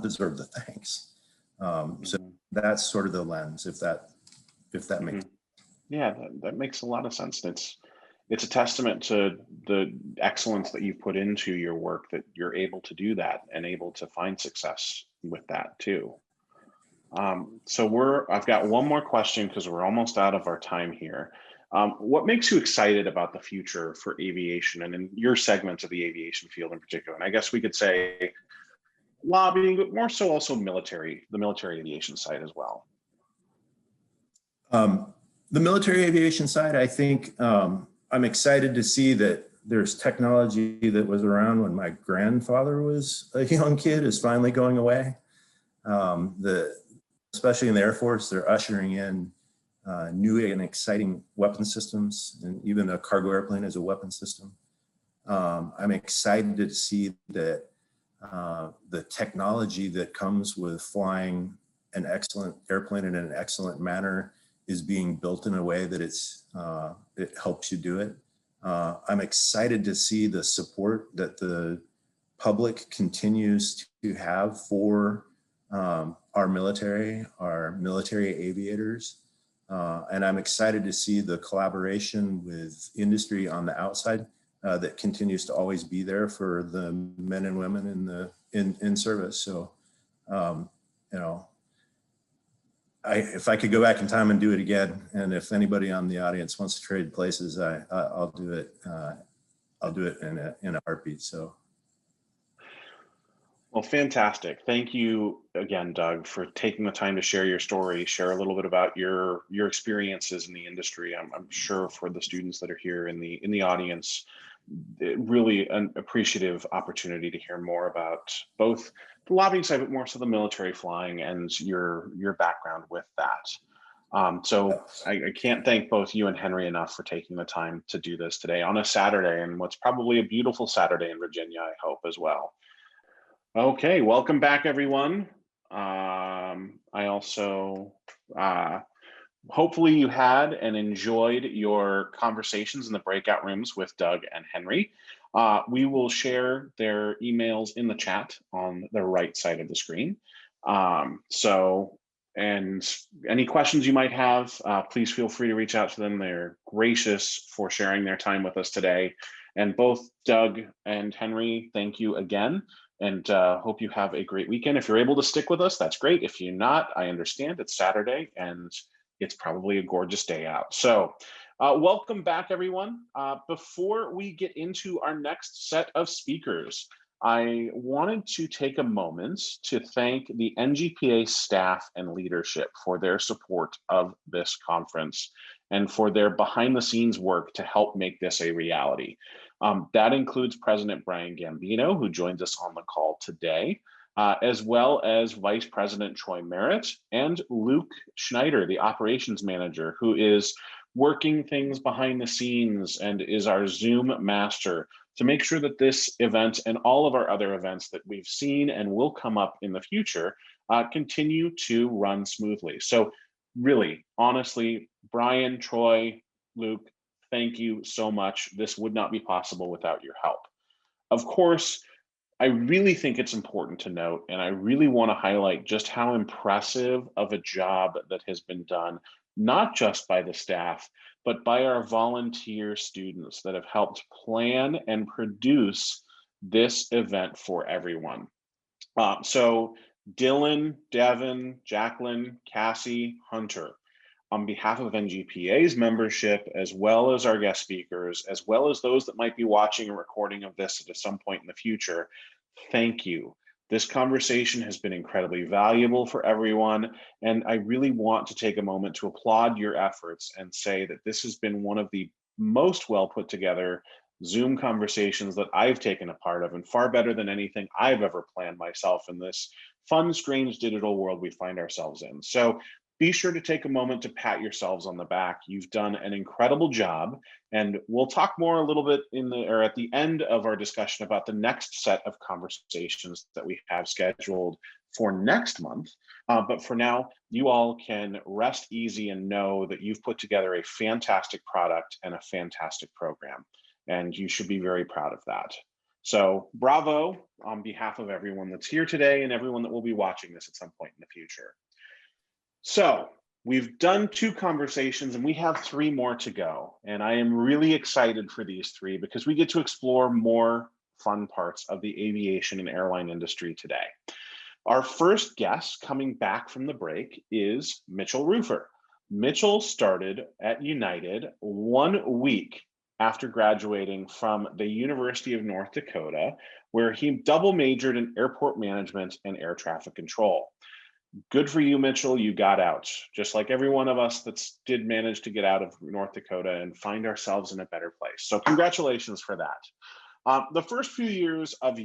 deserve the thanks. So that's sort of the lens, if that makes sense. Yeah, that makes a lot of sense. It's a testament to the excellence that you've put into your work that you're able to do that and able to find success with that too. So I've got one more question because we're almost out of our time here. What makes you excited about the future for aviation and in your segments of the aviation field in particular? And I guess we could say lobbying, but more so also the military aviation side as well. The military aviation side, I think I'm excited to see that there's technology that was around when my grandfather was a young kid is finally going away. Especially in the Air Force, they're ushering in new and exciting weapon systems, and even a cargo airplane is a weapon system. I'm excited to see that the technology that comes with flying an excellent airplane in an excellent manner is being built in a way that it helps you do it. I'm excited to see the support that the public continues to have for our military aviators. And I'm excited to see the collaboration with industry on the outside that continues to always be there for the men and women in service. So, you know, if I could go back in time and do it again, and if anybody on the audience wants to trade places, I'll do it. I'll do it in a heartbeat. So. Well, fantastic. Thank you again, Doug, for taking the time to share your story, share a little bit about your experiences in the industry. I'm sure for the students that are here in the audience, really an appreciative opportunity to hear more about both the lobbying side, but more so the military flying and your background with that. So I can't thank both you and Henry enough for taking the time to do this today on a Saturday, and what's probably a beautiful Saturday in Virginia, I hope, as well. Okay, welcome back, everyone. I also, hopefully you had and enjoyed your conversations in the breakout rooms with Doug and Henry. We will share their emails in the chat on the right side of the screen. And any questions you might have, please feel free to reach out to them. They're gracious for sharing their time with us today. And both Doug and Henry, thank you again. And hope you have a great weekend. If you're able to stick with us, that's great. If you're not, I understand. It's Saturday and it's probably a gorgeous day out. So welcome back, everyone. Before we get into our next set of speakers, I wanted to take a moment to thank the NGPA staff and leadership for their support of this conference and for their behind the scenes work to help make this a reality. That includes President Brian Gambino, who joins us on the call today, as well as Vice President Troy Merritt and Luke Schneider, the operations manager, who is working things behind the scenes and is our Zoom master to make sure that this event and all of our other events that we've seen and will come up in the future continue to run smoothly. So really, honestly, Brian, Troy, Luke, thank you so much. This would not be possible without your help. Of course, I really think it's important to note, and I really want to highlight just how impressive of a job that has been done, not just by the staff, but by our volunteer students that have helped plan and produce this event for everyone. So Dylan, Devin, Jacqueline, Cassie, Hunter, on behalf of NGPA's membership, as well as our guest speakers, as well as those that might be watching a recording of this at some point in the future, thank you. This conversation has been incredibly valuable for everyone, and I really want to take a moment to applaud your efforts and say that this has been one of the most well put together Zoom conversations that I've taken a part of, and far better than anything I've ever planned myself in this fun, strange digital world we find ourselves in. So be sure to take a moment to pat yourselves on the back. You've done an incredible job, and we'll talk more a little bit at the end of our discussion about the next set of conversations that we have scheduled for next month. But for now, you all can rest easy and know that you've put together a fantastic product and a fantastic program, and you should be very proud of that. So bravo on behalf of everyone that's here today and everyone that will be watching this at some point in the future. So we've done 2 conversations and we have 3 more to go. And I am really excited for these 3 because we get to explore more fun parts of the aviation and airline industry today. Our first guest coming back from the break is Mitchell Rufer. Mitchell started at United 1 week after graduating from the University of North Dakota, where he double majored in airport management and air traffic control. Good for you, Mitchell. You got out, just like every one of us that did manage to get out of North Dakota and find ourselves in a better place. So congratulations for that. The first few years of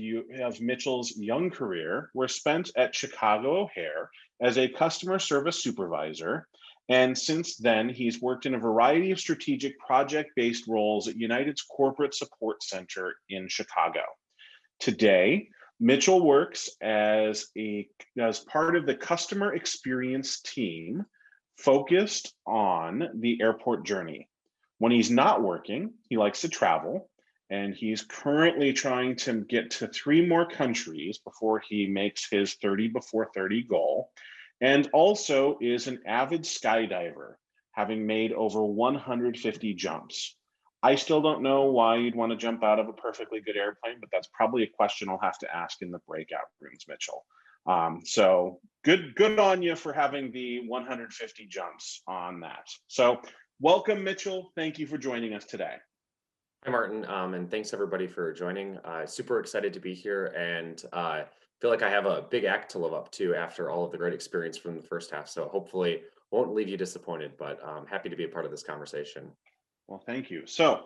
Mitchell's young career were spent at Chicago O'Hare as a customer service supervisor. And since then, he's worked in a variety of strategic project-based roles at United's Corporate Support Center in Chicago. Today, Mitchell works as part of the customer experience team focused on the airport journey. When he's not working, he likes to travel, and he's currently trying to get to 3 more countries before he makes his 30 before 30 goal, and also is an avid skydiver, having made over 150 jumps. I still don't know why you'd want to jump out of a perfectly good airplane, but that's probably a question I'll have to ask in the breakout rooms, Mitchell. So good on you for having the 150 jumps on that. So welcome, Mitchell. Thank you for joining us today. Hi, Martin, and thanks everybody for joining. Super excited to be here, and feel like I have a big act to live up to after all of the great experience from the first half. So hopefully won't leave you disappointed, but I'm happy to be a part of this conversation. Well, thank you. So,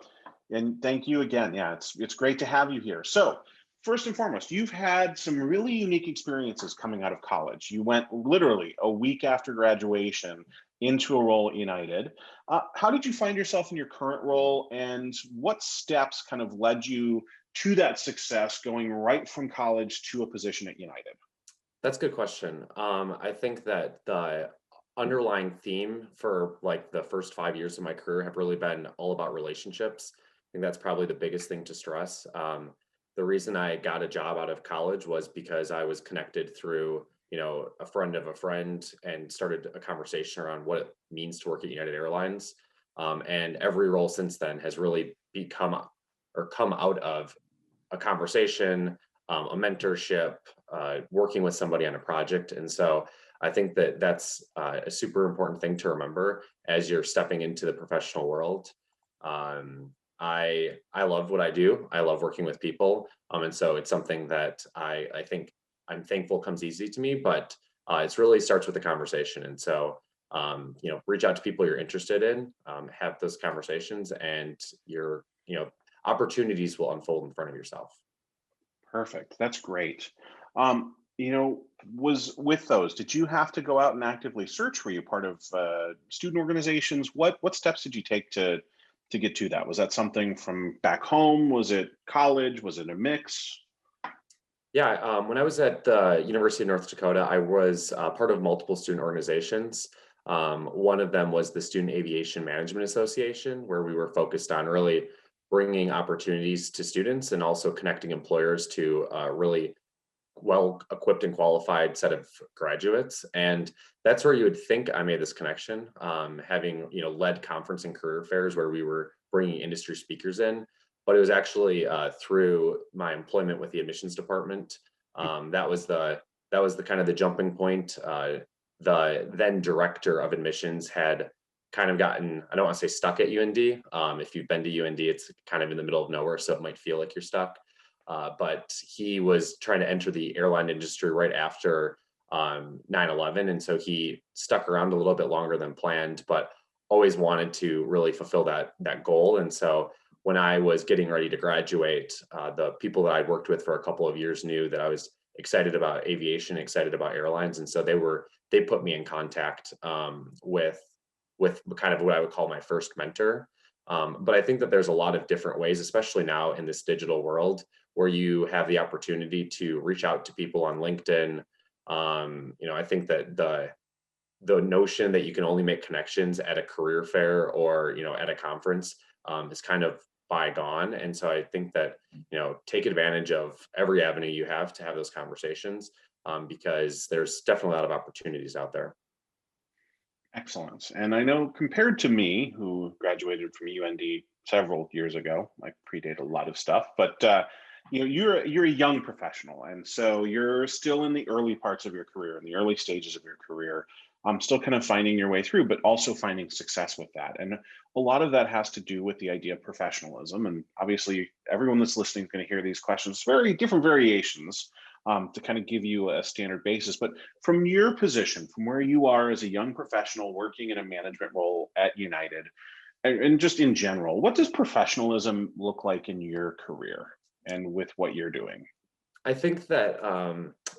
and thank you again. Yeah, it's great to have you here. So, first and foremost, you've had some really unique experiences coming out of college. You went literally a week after graduation into a role at United. How did you find yourself in your current role, and what steps kind of led you to that success going right from college to a position at United? That's a good question. I think that the underlying theme for like the first 5 years of my career have really been all about relationships. I think that's probably the biggest thing to stress. The reason I got a job out of college was because I was connected through, a friend of a friend, and started a conversation around what it means to work at United Airlines. And every role since then has really become or come out of a conversation, a mentorship, working with somebody on a project. And so I think that that's a super important thing to remember as you're stepping into the professional world. I love what I do. I love working with people, and so it's something that I think I'm thankful comes easy to me. But it's really starts with the conversation, and so reach out to people you're interested in, have those conversations, and your opportunities will unfold in front of yourself. Perfect. That's great. Was with those, did you have to go out and actively search? Were you part of student organizations? What steps did you take to get to that? Was that something from back home? Was it college? Was it a mix? Yeah, when I was at the University of North Dakota, I was part of multiple student organizations. One of them was the Student Aviation Management Association, where we were focused on really bringing opportunities to students and also connecting employers to really well-equipped and qualified set of graduates. And that's where you would think I made this connection, having led conference and career fairs where we were bringing industry speakers in. But it was actually through my employment with the admissions department. That was the kind of the jumping point. The then director of admissions had kind of gotten, I don't want to say stuck at UND. If you've been to UND, it's kind of in the middle of nowhere, so it might feel like you're stuck. But he was trying to enter the airline industry right after 9/11. And so he stuck around a little bit longer than planned, but always wanted to really fulfill that goal. And so when I was getting ready to graduate, the people that I'd worked with for a couple of years knew that I was excited about aviation, excited about airlines. And so they put me in contact with kind of what I would call my first mentor. But I think that there's a lot of different ways, especially now in this digital world, where you have the opportunity to reach out to people on LinkedIn. I think that the notion that you can only make connections at a career fair or at a conference is kind of bygone. And so I think that take advantage of every avenue you have to have those conversations, because there's definitely a lot of opportunities out there. Excellent. And I know compared to me, who graduated from UND several years ago, I predate a lot of stuff, but you're a young professional, and so you're still in the early parts of your career, in the early stages of your career. Still kind of finding your way through, but also finding success with that. And a lot of that has to do with the idea of professionalism. And obviously, everyone that's listening is going to hear these questions, very different variations, to kind of give you a standard basis. But from your position, from where you are as a young professional working in a management role at United, and just in general, what does professionalism look like in your career and with what you're doing? I think that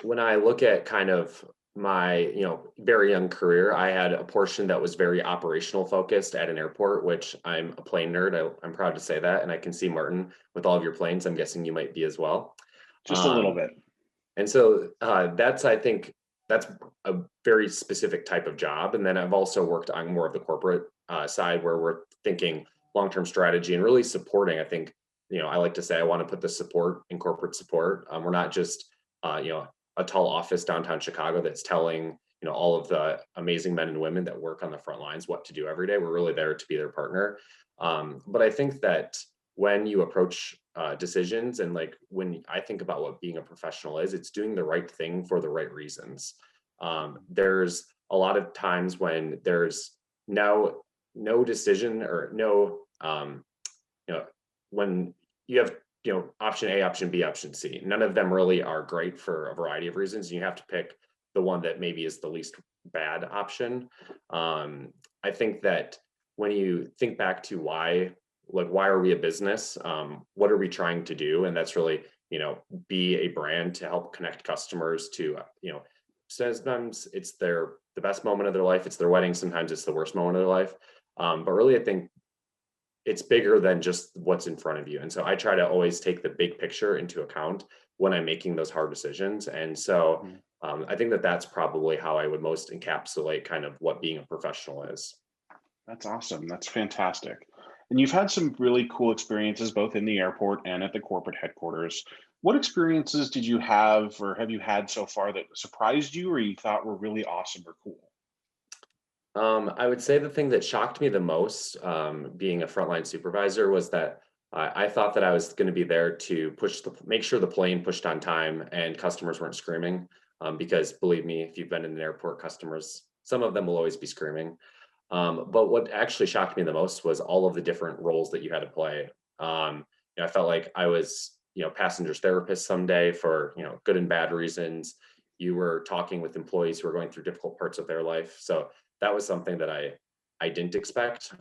when I look at kind of my very young career, I had a portion that was very operational focused at an airport, which I'm a plane nerd. I'm proud to say that. And I can see, Martin, with all of your planes, I'm guessing you might be as well. Just a little bit. And so I think that's a very specific type of job. And then I've also worked on more of the corporate side where we're thinking long-term strategy and really supporting. I think, I like to say I want to put the support in corporate support. We're not just, a tall office downtown Chicago that's telling, all of the amazing men and women that work on the front lines what to do every day. We're really there to be their partner. But I think that when you approach decisions, and like when I think about what being a professional is, it's doing the right thing for the right reasons. There's a lot of times when there's no decision or no, when you have, option A, option B, option C, none of them really are great for a variety of reasons. You have to pick the one that maybe is the least bad option. I think that when you think back to why are we a business? What are we trying to do? And that's really, be a brand to help connect customers to, sometimes it's the best moment of their life. It's their wedding. Sometimes it's the worst moment of their life. But really, I think it's bigger than just what's in front of you. And so I try to always take the big picture into account when I'm making those hard decisions. And so I think that that's probably how I would most encapsulate kind of what being a professional is. That's awesome. That's fantastic. And you've had some really cool experiences both in the airport and at the corporate headquarters. What experiences did you have or have you had so far that surprised you or you thought were really awesome or cool? I would say the thing that shocked me the most, being a frontline supervisor, was that I thought that I was going to be there to make sure the plane pushed on time and customers weren't screaming. Because believe me, if you've been in an airport, customers, some of them will always be screaming. But what actually shocked me the most was all of the different roles that you had to play. I felt like I was, passenger's therapist someday for, good and bad reasons. You were talking with employees who are going through difficult parts of their life. So that was something that I didn't expect.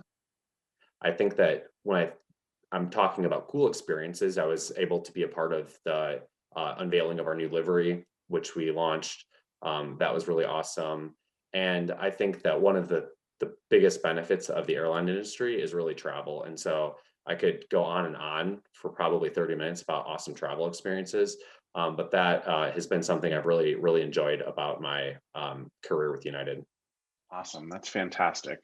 I think that when I'm talking about cool experiences, I was able to be a part of the unveiling of our new livery, which we launched. That was really awesome. And I think that one of the biggest benefits of the airline industry is really travel. And so I could go on and on for probably 30 minutes about awesome travel experiences. But that has been something I've really, really enjoyed about my career with United. Awesome. That's fantastic.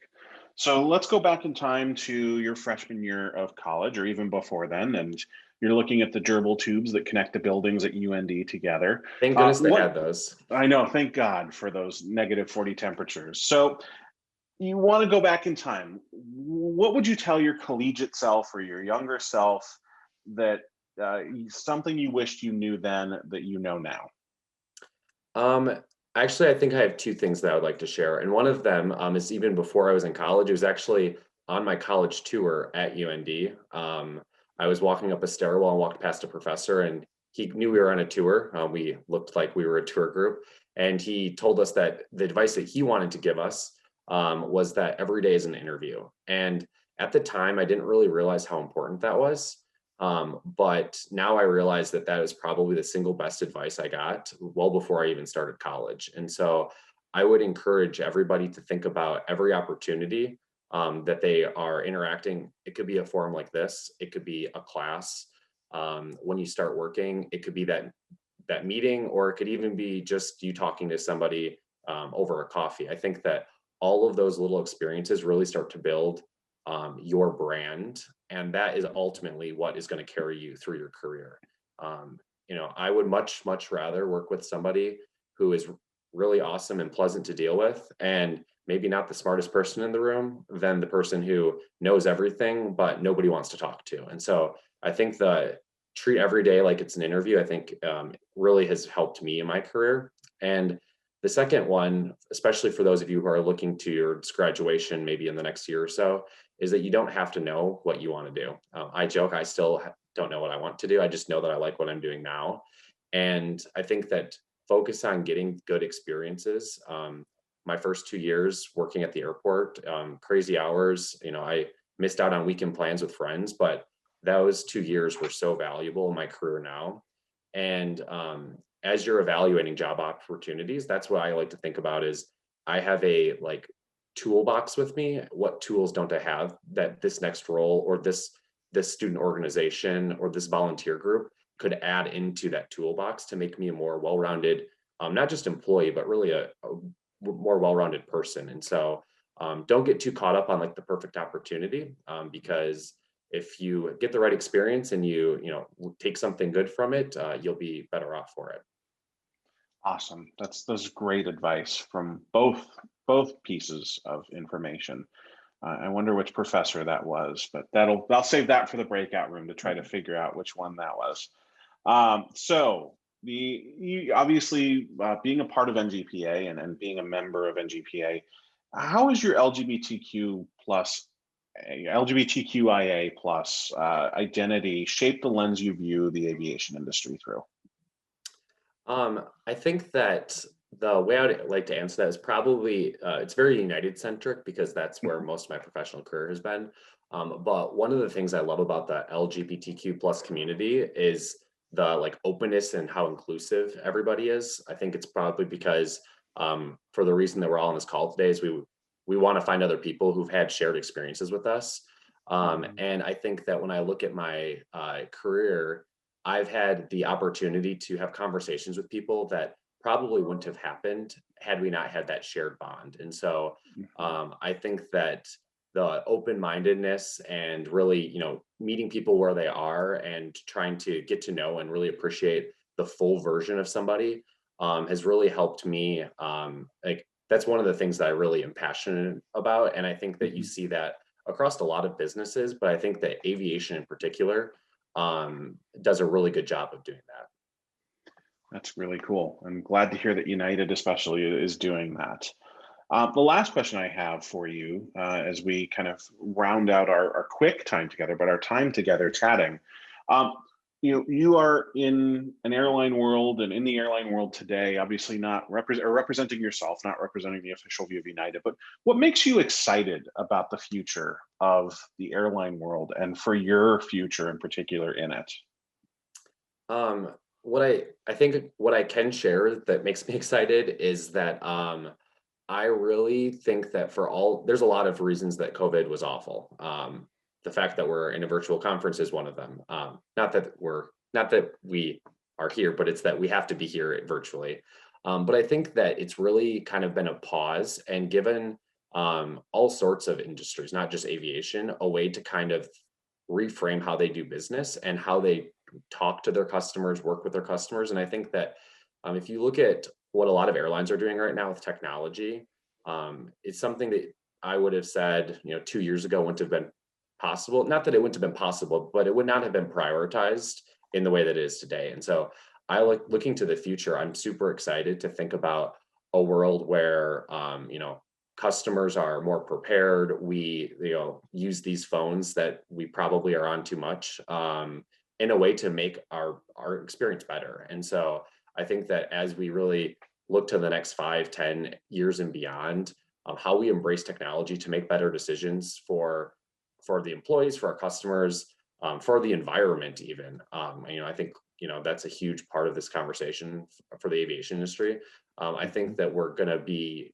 So let's go back in time to your freshman year of college or even before then. And you're looking at the gerbil tubes that connect the buildings at UND together. Thank goodness they had those. I know. Thank God for those -40 temperatures. So you want to go back in time. What would you tell your collegiate self or your younger self that something you wished you knew then that you know now? Actually, I think I have two things that I would like to share. And one of them is even before I was in college. It was actually on my college tour at UND. I was walking up a stairwell and walked past a professor, and he knew we were on a tour. We looked like we were a tour group. And he told us that the advice that he wanted to give us was that every day is an interview. And at the time, I didn't really realize how important that was. But now I realize that that is probably the single best advice I got well before I even started college. And so I would encourage everybody to think about every opportunity that they are interacting. It could be a forum like this. It could be a class. When you start working, it could be that meeting, or it could even be just you talking to somebody over a coffee. I think that all of those little experiences really start to build your brand, and that is ultimately what is going to carry you through your career. I would much rather work with somebody who is really awesome and pleasant to deal with, and maybe not the smartest person in the room, than the person who knows everything but nobody wants to talk to. And so I think treat every day like it's an interview, I think really has helped me in my career. And the second one, especially for those of you who are looking to your graduation maybe in the next year or so, is that you don't have to know what you want to do. I joke, I still don't know what I want to do. I just know that I like what I'm doing now. And I think that focus on getting good experiences. My first 2 years working at the airport, crazy hours, I missed out on weekend plans with friends, but those 2 years were so valuable in my career now. And as you're evaluating job opportunities, that's what I like to think about is I have a toolbox with me. What tools don't I have that this next role or this student organization or this volunteer group could add into that toolbox to make me a more well-rounded not just employee, but really a more well-rounded person. And so don't get too caught up on like the perfect opportunity, because if you get the right experience and you take something good from it, you'll be better off for it. Awesome. That's great advice from both pieces of information. I wonder which professor that was, but I'll save that for the breakout room to try to figure out which one that was. So you obviously being a part of NGPA and being a member of NGPA, how is your LGBTQIA plus identity shape the lens you view the aviation industry through? I think that the way I would like to answer that is probably it's very United centric, because that's where most of my professional career has been. But one of the things I love about the LGBTQ plus community is the like openness and how inclusive everybody is. I think it's probably because for the reason that we're all on this call today is we want to find other people who've had shared experiences with us. And I think that when I look at my career, I've had the opportunity to have conversations with people that probably wouldn't have happened had we not had that shared bond. And so I think that the open-mindedness and really, meeting people where they are and trying to get to know and really appreciate the full version of somebody has really helped me. Like that's one of the things that I really am passionate about. And I think that you see that across a lot of businesses, but I think that aviation in particular does a really good job of doing that. That's really cool. I'm glad to hear that United especially is doing that. The last question I have for you, as we kind of round out our quick time together, but our time together chatting, you are in an airline world, and in the airline world today, obviously not representing yourself, not representing the official view of United, but what makes you excited about the future of the airline world and for your future in particular in it? What I think what I can share that makes me excited is that I really think that there's a lot of reasons that COVID was awful. The fact that we're in a virtual conference is one of them. Not that we are here, but it's that we have to be here virtually. But I think that it's really kind of been a pause and given all sorts of industries, not just aviation, a way to kind of reframe how they do business and how they talk to their customers, work with their customers. And I think that if you look at what a lot of airlines are doing right now with technology, it's something that I would have said, 2 years ago wouldn't have been possible. Not that it wouldn't have been possible, but it would not have been prioritized in the way that it is today. And so I like looking to the future. I'm super excited to think about a world where, customers are more prepared. We, use these phones that we probably are on too much in a way to make our experience better. And so I think that as we really look to the next 5-10 years and beyond, how we embrace technology to make better decisions for the employees, for our customers, for the environment even. I think that's a huge part of this conversation for the aviation industry. I think that we're going to be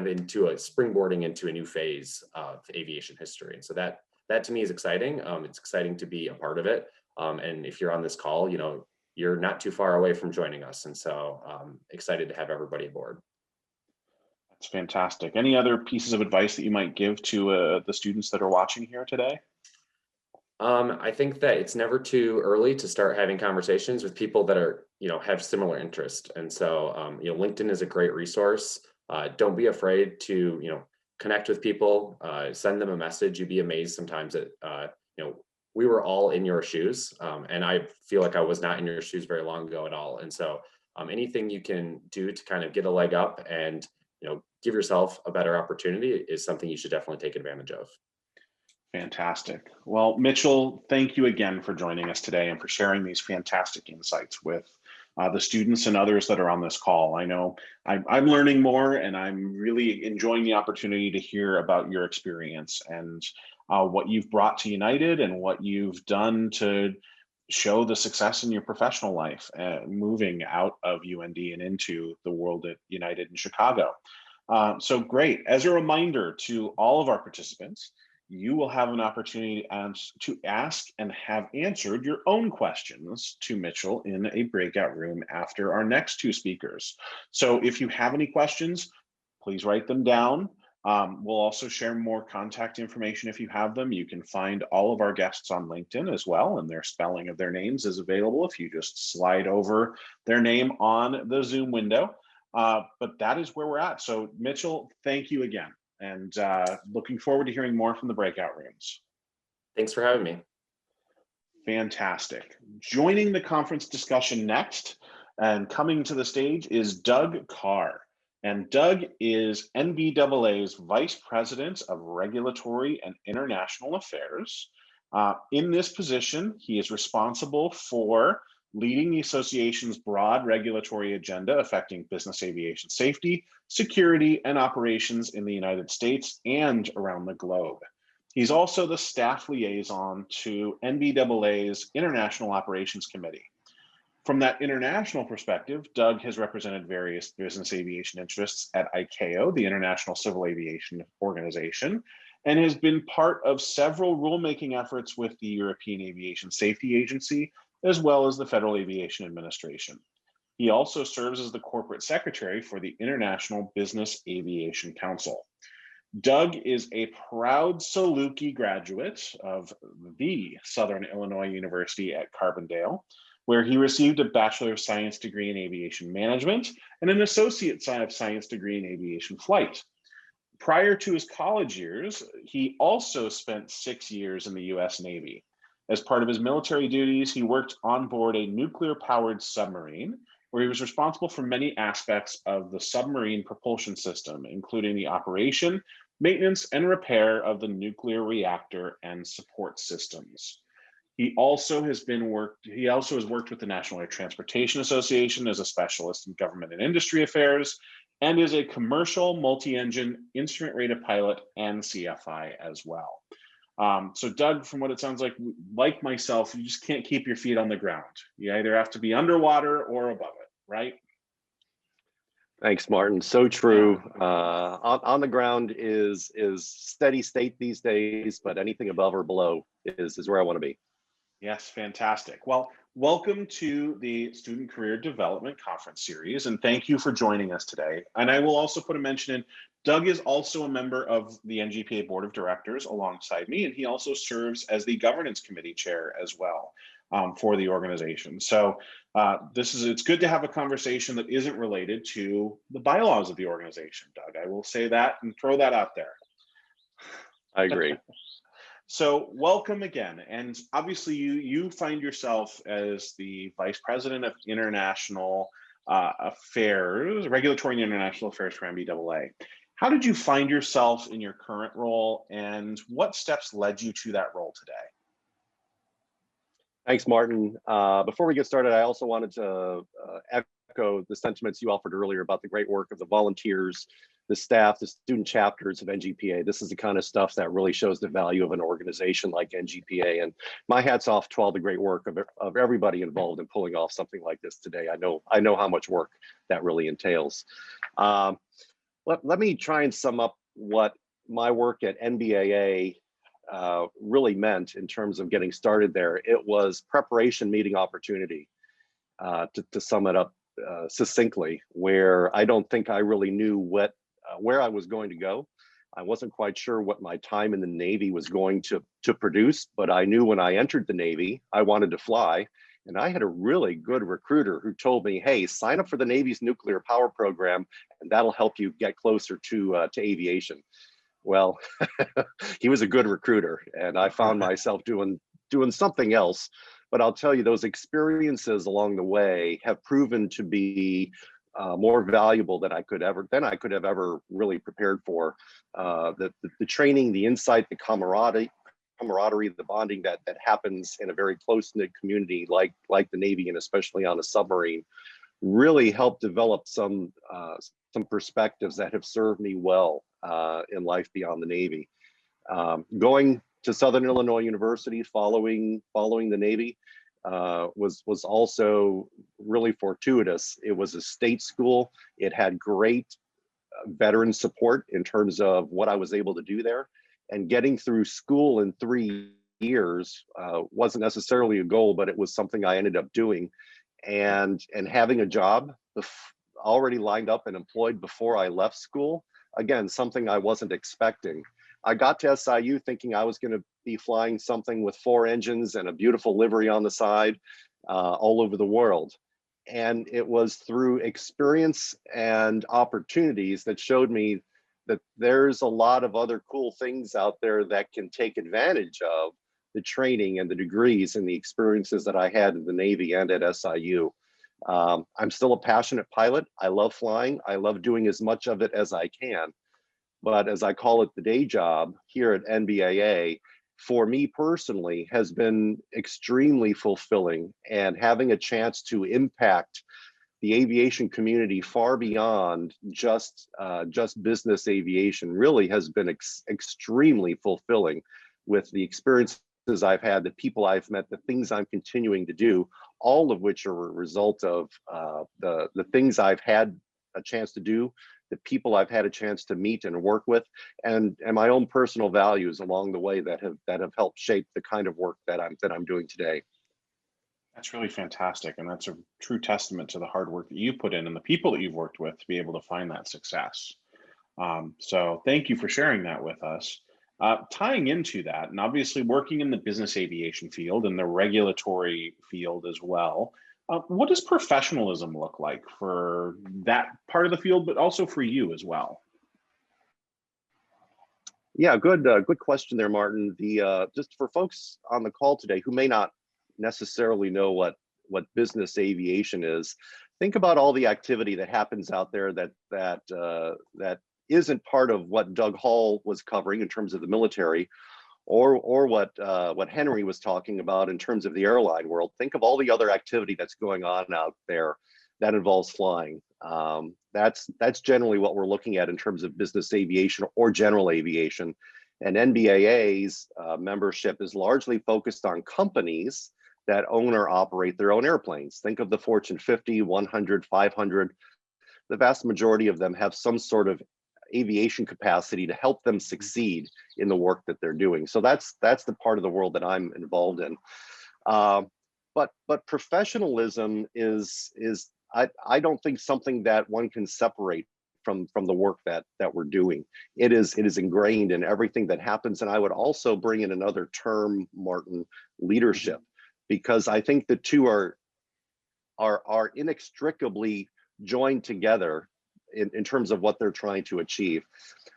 into a springboarding into a new phase of aviation history. And so that to me is exciting. It's exciting to be a part of it. And if you're on this call, you're not too far away from joining us. And so excited to have everybody aboard. That's fantastic. Any other pieces of advice that you might give to the students that are watching here today? I think that it's never too early to start having conversations with people that are, have similar interest. And so, LinkedIn is a great resource. Don't be afraid to, connect with people, send them a message. You'd be amazed sometimes that, we were all in your shoes. And I feel like I was not in your shoes very long ago at all. And so anything you can do to kind of get a leg up and, give yourself a better opportunity is something you should definitely take advantage of. Fantastic. Well, Mitchell, thank you again for joining us today and for sharing these fantastic insights with the students and others that are on this call. I know I'm learning more, and I'm really enjoying the opportunity to hear about your experience and what you've brought to United and what you've done to show the success in your professional life, moving out of UND and into the world at United in Chicago. So great. As a reminder to all of our participants, you will have an opportunity to ask and have answered your own questions to Mitchell in a breakout room after our next two speakers. So if you have any questions, please write them down. We'll also share more contact information if you have them. You can find all of our guests on LinkedIn as well, and their spelling of their names is available if you just slide over their name on the Zoom window. But that is where we're at. So Mitchell, thank you again. And looking forward to hearing more from the breakout rooms. Thanks for having me. Fantastic. Joining the conference discussion next and coming to the stage is Doug Carr. And Doug is NBAA's Vice President of Regulatory and International Affairs. In this position, he is responsible for leading the association's broad regulatory agenda affecting business aviation safety, security, and operations in the United States and around the globe. He's also the staff liaison to NBAA's International Operations Committee. From that international perspective, Doug has represented various business aviation interests at ICAO, the International Civil Aviation Organization, and has been part of several rulemaking efforts with the European Aviation Safety Agency, as well as the Federal Aviation Administration. He also serves as the corporate secretary for the International Business Aviation Council. Doug is a proud Sawicki graduate of the Southern Illinois University at Carbondale, where he received a Bachelor of Science degree in Aviation Management and an Associate of Science degree in Aviation Flight. Prior to his college years, he also spent 6 years in the US Navy. As part of his military duties, he worked on board a nuclear-powered submarine, where he was responsible for many aspects of the submarine propulsion system, including the operation, maintenance, and repair of the nuclear reactor and support systems. He also has worked with the National Air Transportation Association as a specialist in government and industry affairs, and is a commercial multi-engine instrument rated pilot and CFI as well. So Doug, from what it sounds like myself, you just can't keep your feet on the ground. You either have to be underwater or above it, right? Thanks, Martin. So true. On the ground is steady state these days, but anything above or below is where I want to be. Yes, fantastic. Well, welcome to the Student Career Development Conference Series, and thank you for joining us today. And I will also put a mention in, Doug is also a member of the NGPA Board of Directors alongside me, and he also serves as the Governance Committee Chair as well for the organization. So it's good to have a conversation that isn't related to the bylaws of the organization, Doug. I will say that and throw that out there. I agree. So welcome again. And obviously you find yourself as the Vice President of International Affairs, Regulatory and International Affairs for NBAA. How did you find yourself in your current role, and what steps led you to that role today? Thanks, Martin. Before we get started, I also wanted to echo the sentiments you offered earlier about the great work of the volunteers, the staff, the student chapters of NGPA. This is the kind of stuff that really shows the value of an organization like NGPA. And my hat's off to all the great work of everybody involved in pulling off something like this today. I know how much work that really entails. Let me try and sum up what my work at NBAA really meant in terms of getting started there. It was preparation meeting opportunity, to sum it up succinctly, where I don't think I really knew where I was going to go. I wasn't quite sure what my time in the Navy was going to produce, but I knew when I entered the Navy, I wanted to fly. And I had a really good recruiter who told me, hey, sign up for the Navy's nuclear power program, and that'll help you get closer to aviation. Well, he was a good recruiter, and I found myself doing something else. But I'll tell you, those experiences along the way have proven to be more valuable than I could have ever really prepared for. The training, the insight, the camaraderie, the bonding that happens in a very close-knit community like the Navy, and especially on a submarine, really helped develop some perspectives that have served me well in life beyond the Navy. Going to Southern Illinois University following the Navy was also really fortuitous. It was a state school. It had great veteran support in terms of what I was able to do there. and getting through school in 3 years wasn't necessarily a goal, but it was something I ended up doing. And having a job already lined up and employed before I left school, again, something I wasn't expecting. I got to SIU thinking I was going to be flying something with 4 engines and a beautiful livery on the side all over the world. And it was through experience and opportunities that showed me that there's a lot of other cool things out there that can take advantage of the training and the degrees and the experiences that I had in the Navy and at SIU. I'm still a passionate pilot. I love flying. I love doing as much of it as I can. But as I call it, the day job here at NBAA, for me personally, has been extremely fulfilling, and having a chance to impact the aviation community far beyond just business aviation really has been extremely fulfilling, with the experiences I've had, the people I've met, the things I'm continuing to do, all of which are a result of the things I've had a chance to do, the people I've had a chance to meet and work with, and my own personal values along the way that have helped shape the kind of work that I'm doing today. That's really fantastic. And that's a true testament to the hard work that you put in and the people that you've worked with to be able to find that success. So thank you for sharing that with us. Tying into that, and obviously working in the business aviation field and the regulatory field as well, what does professionalism look like for that part of the field, but also for you as well? Yeah, good question there, Martin. Just for folks on the call today who may not necessarily know what business aviation is, think about all the activity that happens out there that isn't part of what Doug Hall was covering in terms of the military, or what Henry was talking about in terms of the airline world. Think of all the other activity that's going on out there that involves flying. That's generally what we're looking at in terms of business aviation or general aviation. And NBAA's membership is largely focused on companies that own or operate their own airplanes. Think of the Fortune 50, 100, 500. The vast majority of them have some sort of aviation capacity to help them succeed in the work that they're doing. So that's the part of the world that I'm involved in. But professionalism is I don't think something that one can separate from the work that we're doing. It is ingrained in everything that happens. And I would also bring in another term, Martin, leadership, because I think the two are inextricably joined together in terms of what they're trying to achieve.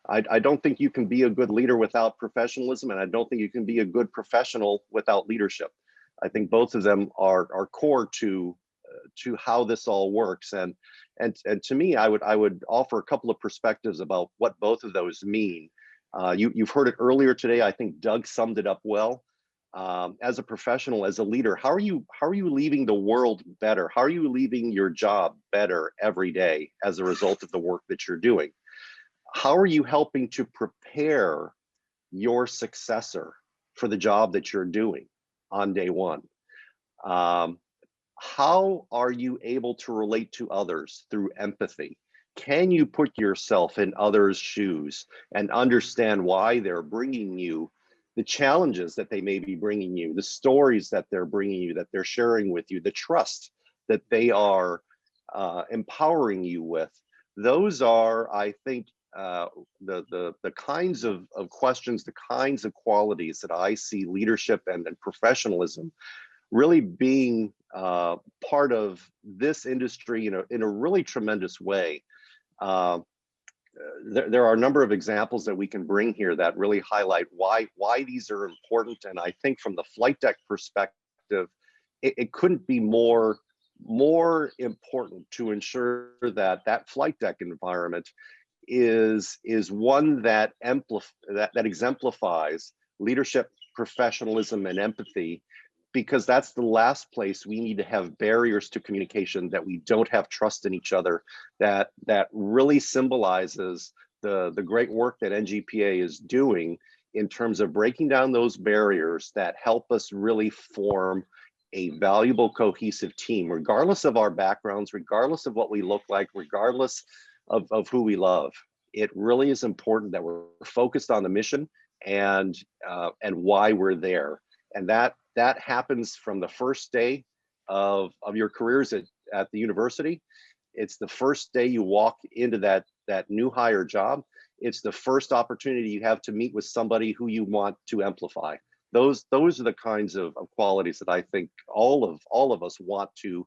I don't think you can be a good leader without professionalism, and I don't think you can be a good professional without leadership. I think both of them are core to how this all works. And to me, I would offer a couple of perspectives about what both of those mean. You've heard it earlier today. I think Doug summed it up well. As a professional, as a leader, how are you leaving the world better? How are you leaving your job better every day as a result of the work that you're doing? How are you helping to prepare your successor for the job that you're doing on day one? How are you able to relate to others through empathy? Can you put yourself in others' shoes and understand why they're bringing you the challenges that they may be bringing you, the stories that they're bringing you, that they're sharing with you, the trust that they are empowering you with? Those are, I think, the kinds of questions, the kinds of qualities that I see leadership and professionalism really being part of this industry in a really tremendous way. There are a number of examples that we can bring here that really highlight why these are important. And I think from the flight deck perspective, it couldn't be more important to ensure that flight deck environment is one that exemplifies leadership, professionalism, and empathy, because that's the last place we need to have barriers to communication, that we don't have trust in each other, that really symbolizes the great work that NGPA is doing in terms of breaking down those barriers that help us really form a valuable, cohesive team, regardless of our backgrounds, regardless of what we look like, regardless of who we love. It really is important that we're focused on the mission and why we're there. And that happens from the first day of your careers at the university. It's the first day you walk into that new hire job. It's the first opportunity you have to meet with somebody who you want to amplify. Those are the kinds of qualities that I think all of us want to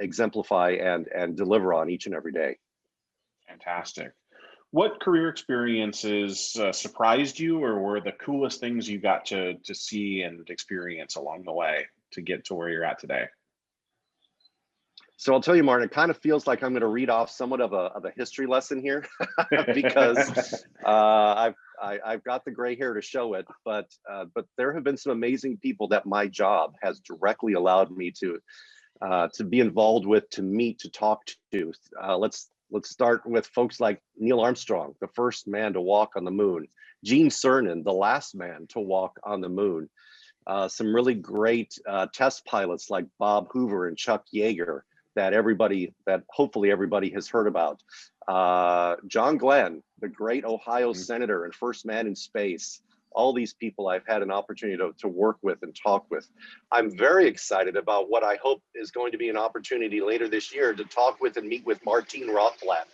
exemplify and deliver on each and every day. Fantastic. What career experiences surprised you, or were the coolest things you got to see and experience along the way to get to where you're at today? So I'll tell you, Martin, it kind of feels like I'm going to read off somewhat of a history lesson here because I've got the gray hair to show it. But there have been some amazing people that my job has directly allowed me to be involved with, to meet, to talk to. Let's start with folks like Neil Armstrong, the first man to walk on the moon. Gene Cernan, the last man to walk on the moon. Some really great test pilots like Bob Hoover and Chuck Yeager that hopefully everybody has heard about. John Glenn, the great Ohio senator and first man in space. All these people I've had an opportunity to work with and talk with. I'm very excited about what I hope is going to be an opportunity later this year to talk with and meet with Martine Rothblatt.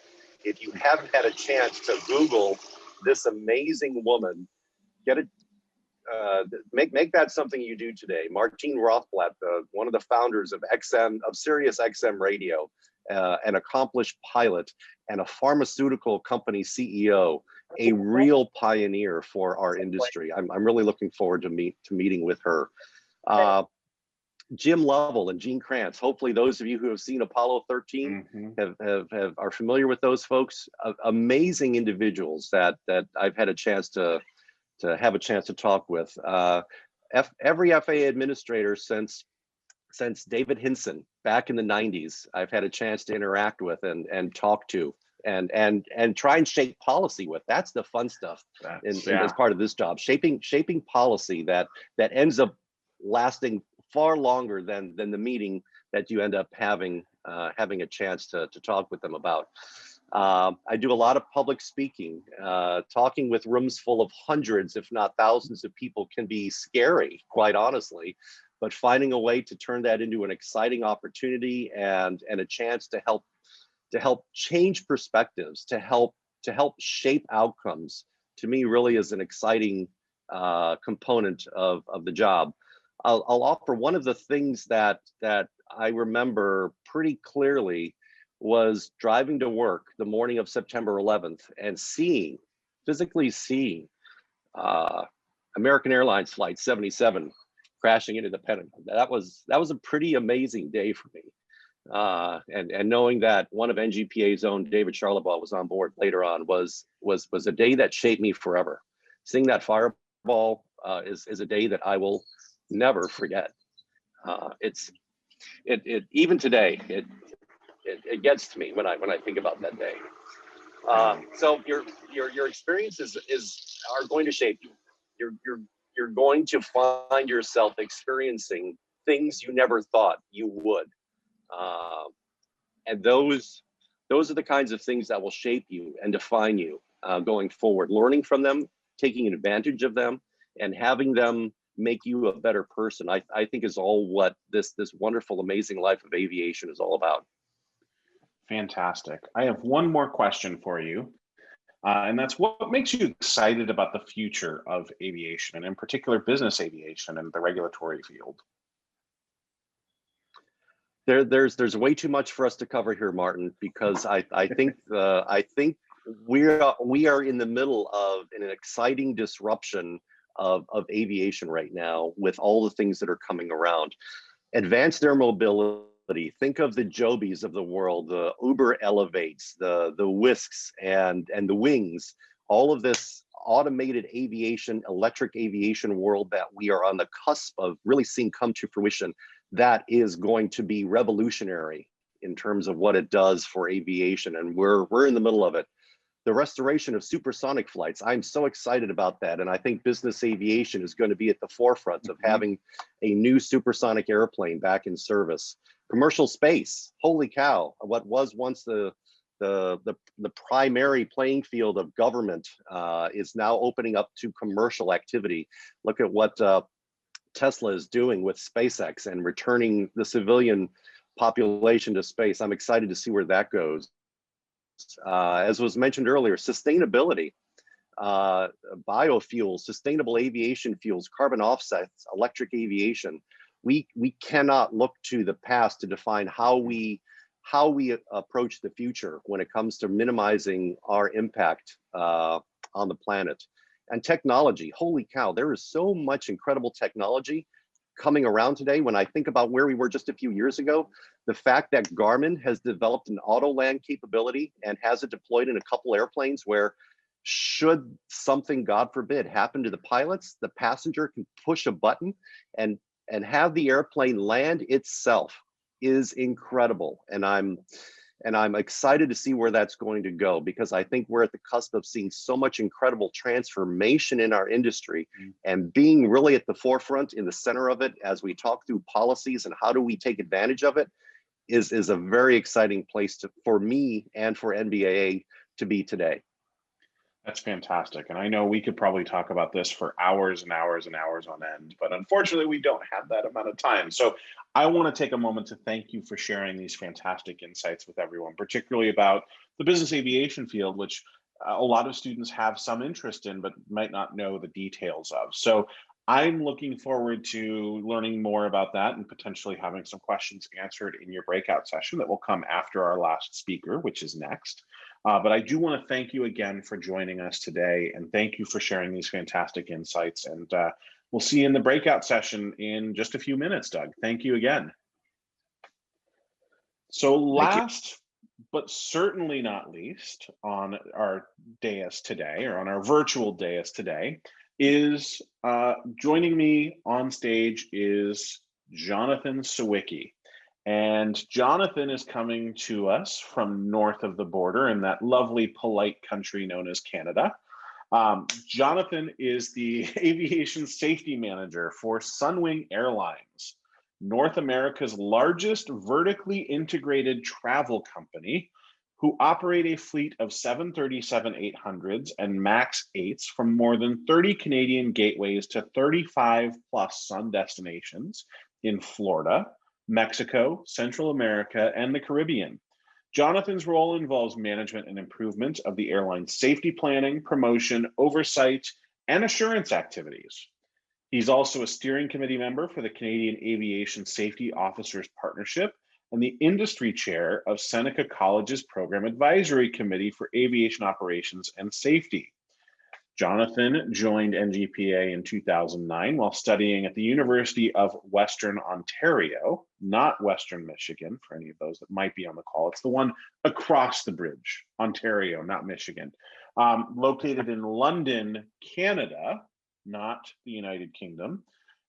If you haven't had a chance to Google this amazing woman, make that something you do today. Martine Rothblatt, one of the founders of Sirius XM Radio, an accomplished pilot and a pharmaceutical company CEO, a real pioneer for our industry. I'm really looking forward to meeting with her. Jim Lovell and Gene Kranz. Hopefully, those of you who have seen Apollo 13 are familiar with those folks. Amazing individuals that I've had a chance to talk with. Every FAA administrator since David Hinson back in the 90s, I've had a chance to interact with and talk to and try and shape policy with. That's the fun stuff as part of this job. Shaping policy that ends up lasting far longer than the meeting that you end up having a chance to talk with them about. I do a lot of public speaking. Talking with rooms full of hundreds, if not thousands of people can be scary, quite honestly, but finding a way to turn that into an exciting opportunity and a chance to help change perspectives, to help shape outcomes, to me really is an exciting component of the job. I'll offer one of the things that I remember pretty clearly was driving to work the morning of September 11th and physically seeing American Airlines Flight 77 crashing into the Pentagon. That was a pretty amazing day for me. And knowing that one of NGPA's own David Charlebois was on board later on was a day that shaped me forever. Seeing that fireball is a day that I will never forget. Even today, it gets to me when I think about that day. So your experiences are going to shape you. You're going to find yourself experiencing things you never thought you would. And those are the kinds of things that will shape you and define you going forward. Learning from them, taking advantage of them, and having them make you a better person, I think is all what this wonderful, amazing life of aviation is all about. Fantastic. I have one more question for you. And that's, what makes you excited about the future of aviation, and in particular business aviation and the regulatory field? There's way too much for us to cover here, Martin, because I think we are in the middle of an exciting disruption of aviation right now with all the things that are coming around. Advanced air mobility. Think of the Jobies of the world, the Uber Elevates, the Whisks and the Wings, all of this automated aviation, electric aviation world that we are on the cusp of really seeing come to fruition. That is going to be revolutionary in terms of what it does for aviation, and we're in the middle of it. The restoration of supersonic flights, I'm so excited about that, and I think business aviation is going to be at the forefront of having a new supersonic airplane back in service. Commercial space, holy cow, what was once the the primary playing field of government is now opening up to commercial activity. Look at what Tesla is doing with SpaceX and returning the civilian population to space. I'm excited to see where that goes. As was mentioned earlier, sustainability, biofuels, sustainable aviation fuels, carbon offsets, electric aviation. We cannot look to the past to define how we approach the future when it comes to minimizing our impact on the planet. And technology, holy cow, there is so much incredible technology coming around today. When I think about where we were just a few years ago, the fact that Garmin has developed an auto land capability and has it deployed in a couple airplanes where, should something, God forbid, happen to the pilots, the passenger can push a button and have the airplane land itself is incredible. And I'm excited to see where that's going to go, because I think we're at the cusp of seeing so much incredible transformation in our industry, and being really at the forefront, in the center of it, as we talk through policies and how do we take advantage of it, is a very exciting place for me and for NBAA to be today. That's fantastic. And I know we could probably talk about this for hours and hours and hours on end, but unfortunately we don't have that amount of time. So I want to take a moment to thank you for sharing these fantastic insights with everyone, particularly about the business aviation field, which a lot of students have some interest in, but might not know the details of. So I'm looking forward to learning more about that and potentially having some questions answered in your breakout session that will come after our last speaker, which is next. But I do want to thank you again for joining us today, and thank you for sharing these fantastic insights. And we'll see you in the breakout session in just a few minutes, Doug. Thank you again. So last, but certainly not least, on our dais today, or on our virtual dais today, is joining me on stage is Johnathan Sawicki. And Johnathan is coming to us from north of the border in that lovely, polite country known as Canada. Johnathan is the aviation safety manager for Sunwing Airlines, North America's largest vertically integrated travel company, who operate a fleet of 737-800s and MAX 8s from more than 30 Canadian gateways to 35 plus sun destinations in Florida, Mexico, Central America, and the Caribbean. Johnathan's role involves management and improvement of the airline's safety planning, promotion, oversight, and assurance activities. He's also a steering committee member for the Canadian Aviation Safety Officers Partnership and the industry chair of Seneca College's Program Advisory Committee for Aviation Operations and Safety. Johnathan joined NGPA in 2009 while studying at the University of Western Ontario, not Western Michigan, for any of those that might be on the call. It's the one across the bridge, Ontario, not Michigan. Located in London, Canada, not the United Kingdom.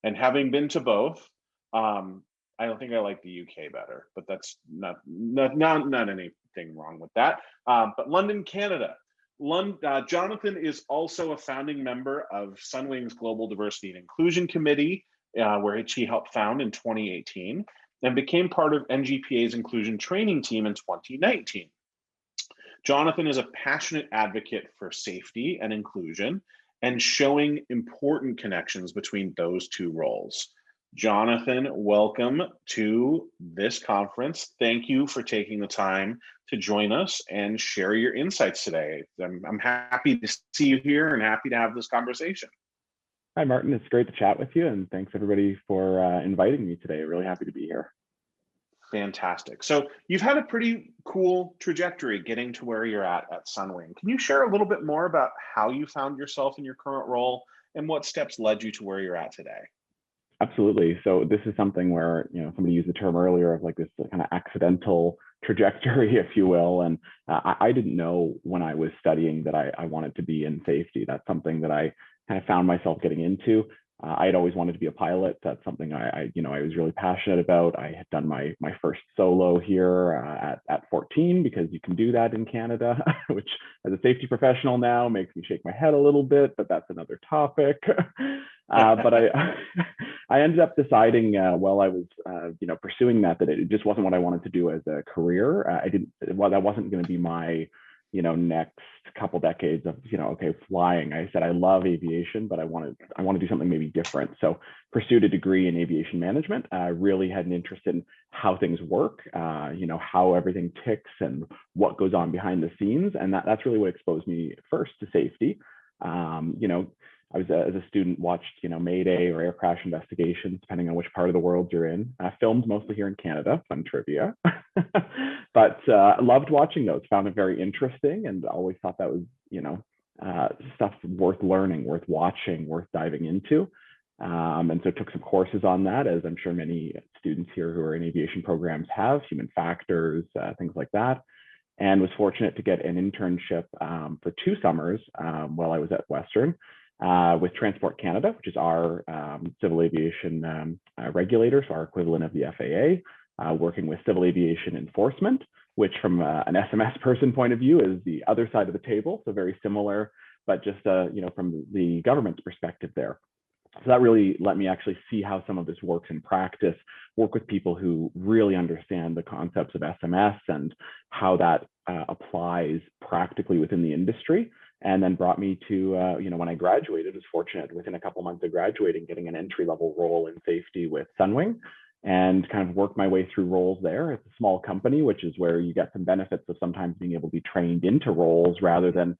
And having been to both, I don't think I like the UK better, but that's not anything wrong with that. But London, Canada. Johnathan is also a founding member of Sunwing's Global Diversity and Inclusion Committee, which he helped found in 2018, and became part of NGPA's inclusion training team in 2019. Johnathan is a passionate advocate for safety and inclusion and showing important connections between those two roles. Johnathan, welcome to this conference. Thank you for taking the time to join us and share your insights today. I'm happy to see you here and happy to have this conversation. Hi, Martin. It's great to chat with you, and thanks everybody for inviting me today. Really happy to be here. Fantastic. So you've had a pretty cool trajectory getting to where you're at Sunwing. Can you share a little bit more about how you found yourself in your current role and what steps led you to where you're at today? Absolutely. So this is something where, somebody used the term earlier of like this kind of accidental trajectory, if you will. And I didn't know when I was studying that I wanted to be in safety. That's something that I kind of found myself getting into. I had always wanted to be a pilot. That's something I was really passionate about. I had done my first solo here at 14 14 because you can do that in Canada, which as a safety professional now makes me shake my head a little bit, but that's another topic. But I ended up deciding while I was pursuing that it just wasn't what I wanted to do as a career. That wasn't going to be my next couple decades of flying. I said I love aviation, but I want to do something maybe different. So pursued a degree in aviation management. I really had an interest in how things work, how everything ticks and what goes on behind the scenes, and that's really what exposed me first to safety. I was as a student watched Mayday or air crash investigations, depending on which part of the world you're in. Filmed mostly here in Canada, fun trivia. But loved watching those, found it very interesting, and always thought that was stuff worth learning, worth watching, worth diving into. And so took some courses on that, as I'm sure many students here who are in aviation programs have, human factors, things like that. And was fortunate to get an internship for 2 summers while I was at Western. With Transport Canada, which is our civil aviation regulator, so our equivalent of the FAA, working with civil aviation enforcement, which from an SMS person point of view is the other side of the table, so very similar, but just from the government's perspective there. So that really let me actually see how some of this works in practice, work with people who really understand the concepts of SMS and how that applies practically within the industry. And then brought me to, when I graduated, was fortunate within a couple months of graduating, getting an entry-level role in safety with Sunwing, and kind of worked my way through roles there. It's a small company, which is where you get some benefits of sometimes being able to be trained into roles rather than,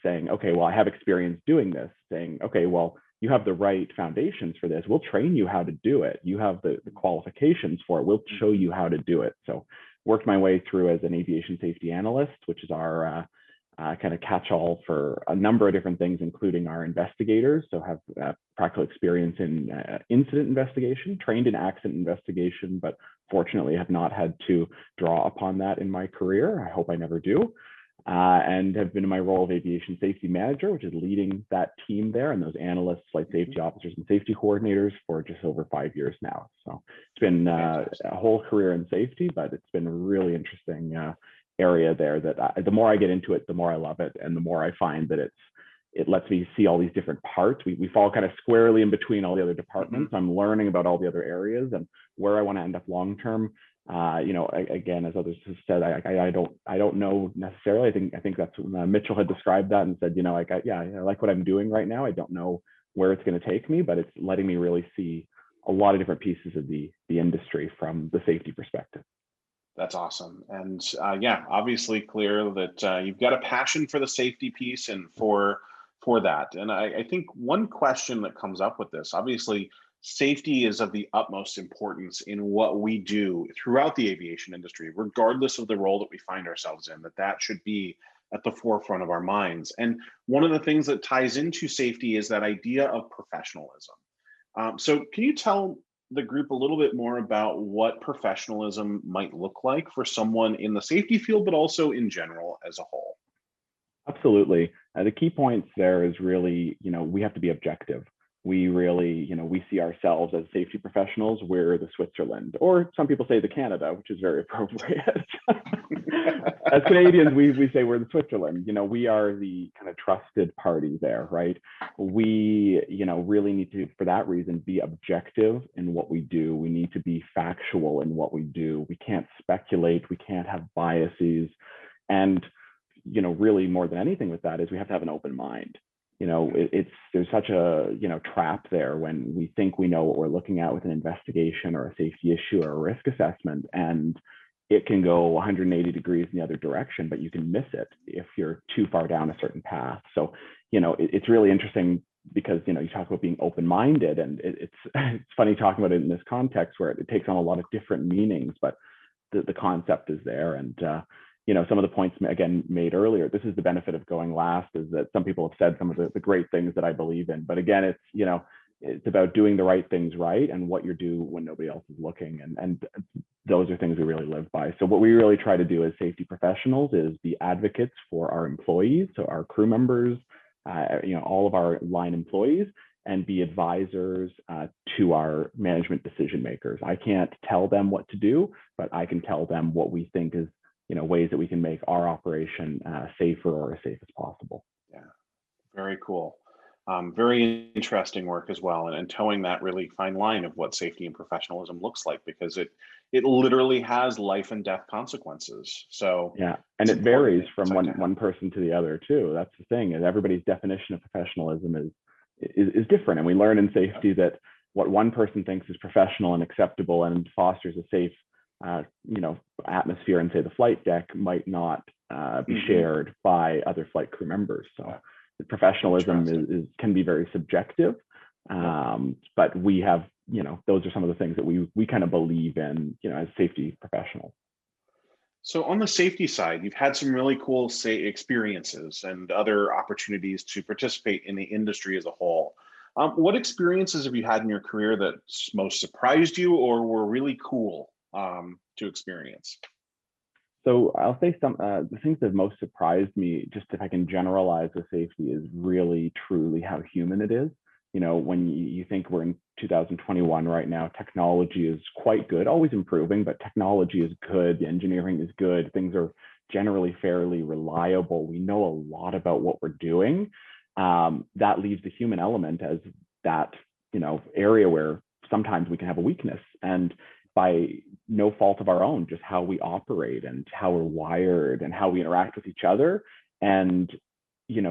saying, okay, well, I have experience doing this, saying, okay, well, you have the right foundations for this. We'll train you how to do it. You have the qualifications for it. We'll show you how to do it. So worked my way through as an aviation safety analyst, which is our kind of catch-all for a number of different things, including our investigators. So have practical experience in incident investigation, trained in accident investigation, but fortunately have not had to draw upon that in my career. I hope I never do. And have been in my role of aviation safety manager, which is leading that team there and those analysts, flight safety officers and safety coordinators for just over 5 years now. So it's been a whole career in safety, but it's been a really interesting area there that the more I get into it, the more I love it. And the more I find that it lets me see all these different parts. We fall kind of squarely in between all the other departments. I'm learning about all the other areas and where I want to end up long-term. Again, as others have said, I don't know necessarily. I think that's Mitchell had described that and said, I like what I'm doing right now. I don't know where it's going to take me, but it's letting me really see a lot of different pieces of the industry from the safety perspective. That's awesome. And obviously clear that you've got a passion for the safety piece and for that. And I think one question that comes up with this, obviously, safety is of the utmost importance in what we do throughout the aviation industry, regardless of the role that we find ourselves in, that should be at the forefront of our minds. And one of the things that ties into safety is that idea of professionalism. So can you tell the group a little bit more about what professionalism might look like for someone in the safety field, but also in general as a whole? Absolutely. The key points there is really, we have to be objective. We really, we see ourselves as safety professionals. We're the Switzerland, or some people say the Canada, which is very appropriate. As Canadians, we say we're the Switzerland. We are the kind of trusted party there, right? We, really need to, for that reason, be objective in what we do. We need to be factual in what we do. We can't speculate. We can't have biases. And, really more than anything with that is we have to have an open mind. There's such a trap there when we think we know what we're looking at with an investigation or a safety issue or a risk assessment, and it can go 180 degrees in the other direction, but you can miss it if you're too far down a certain path. So it's really interesting because you talk about being open-minded, and it's funny talking about it in this context where it takes on a lot of different meanings, but the concept is there. And some of the points again made earlier, this is the benefit of going last, is that some people have said some of the great things that I believe in, but again, it's about doing the right things right and what you do when nobody else is looking, and those are things we really live by. So what we really try to do as safety professionals is be advocates for our employees, so our crew members, all of our line employees, and be advisors to our management decision makers. I can't tell them what to do, but I can tell them what we think is ways that we can make our operation safer or as safe as possible. Yeah, very cool. Very interesting work as well, and towing that really fine line of what safety and professionalism looks like, because it literally has life and death consequences. So yeah, and it varies from one person to the other too. That's the thing, is everybody's definition of professionalism is different, and we learn in safety that what one person thinks is professional and acceptable and fosters a safe atmosphere and say the flight deck might not be shared by other flight crew members. So professionalism can be very subjective, but we have, those are some of the things that we kind of believe in, as safety professionals. So on the safety side, you've had some really cool experiences and other opportunities to participate in the industry as a whole. What experiences have you had in your career that most surprised you or were really cool to experience? So I'll say the things that most surprised me, just if I can generalize with safety, is really truly how human it is. When you think we're in 2021 right now, technology is quite good, always improving, but technology is good, the engineering is good, things are generally fairly reliable. We know a lot about what we're doing. That leaves the human element as that, area where sometimes we can have a weakness, and by no fault of our own, just how we operate and how we're wired and how we interact with each other, and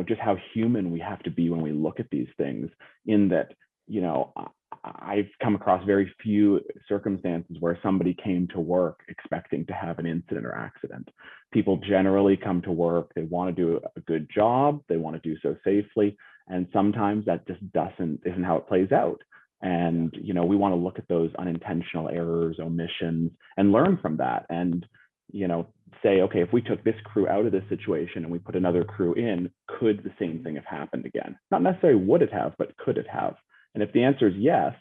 just how human we have to be when we look at these things. In that, I've come across very few circumstances where somebody came to work expecting to have an incident or accident. People generally come to work, they want to do a good job, they want to do so safely, and sometimes that just isn't how it plays out. And we want to look at those unintentional errors, omissions, and learn from that, and say, okay, if we took this crew out of this situation and we put another crew in, could the same thing have happened again? Not necessarily would it have, but could it have? And if the answer is yes,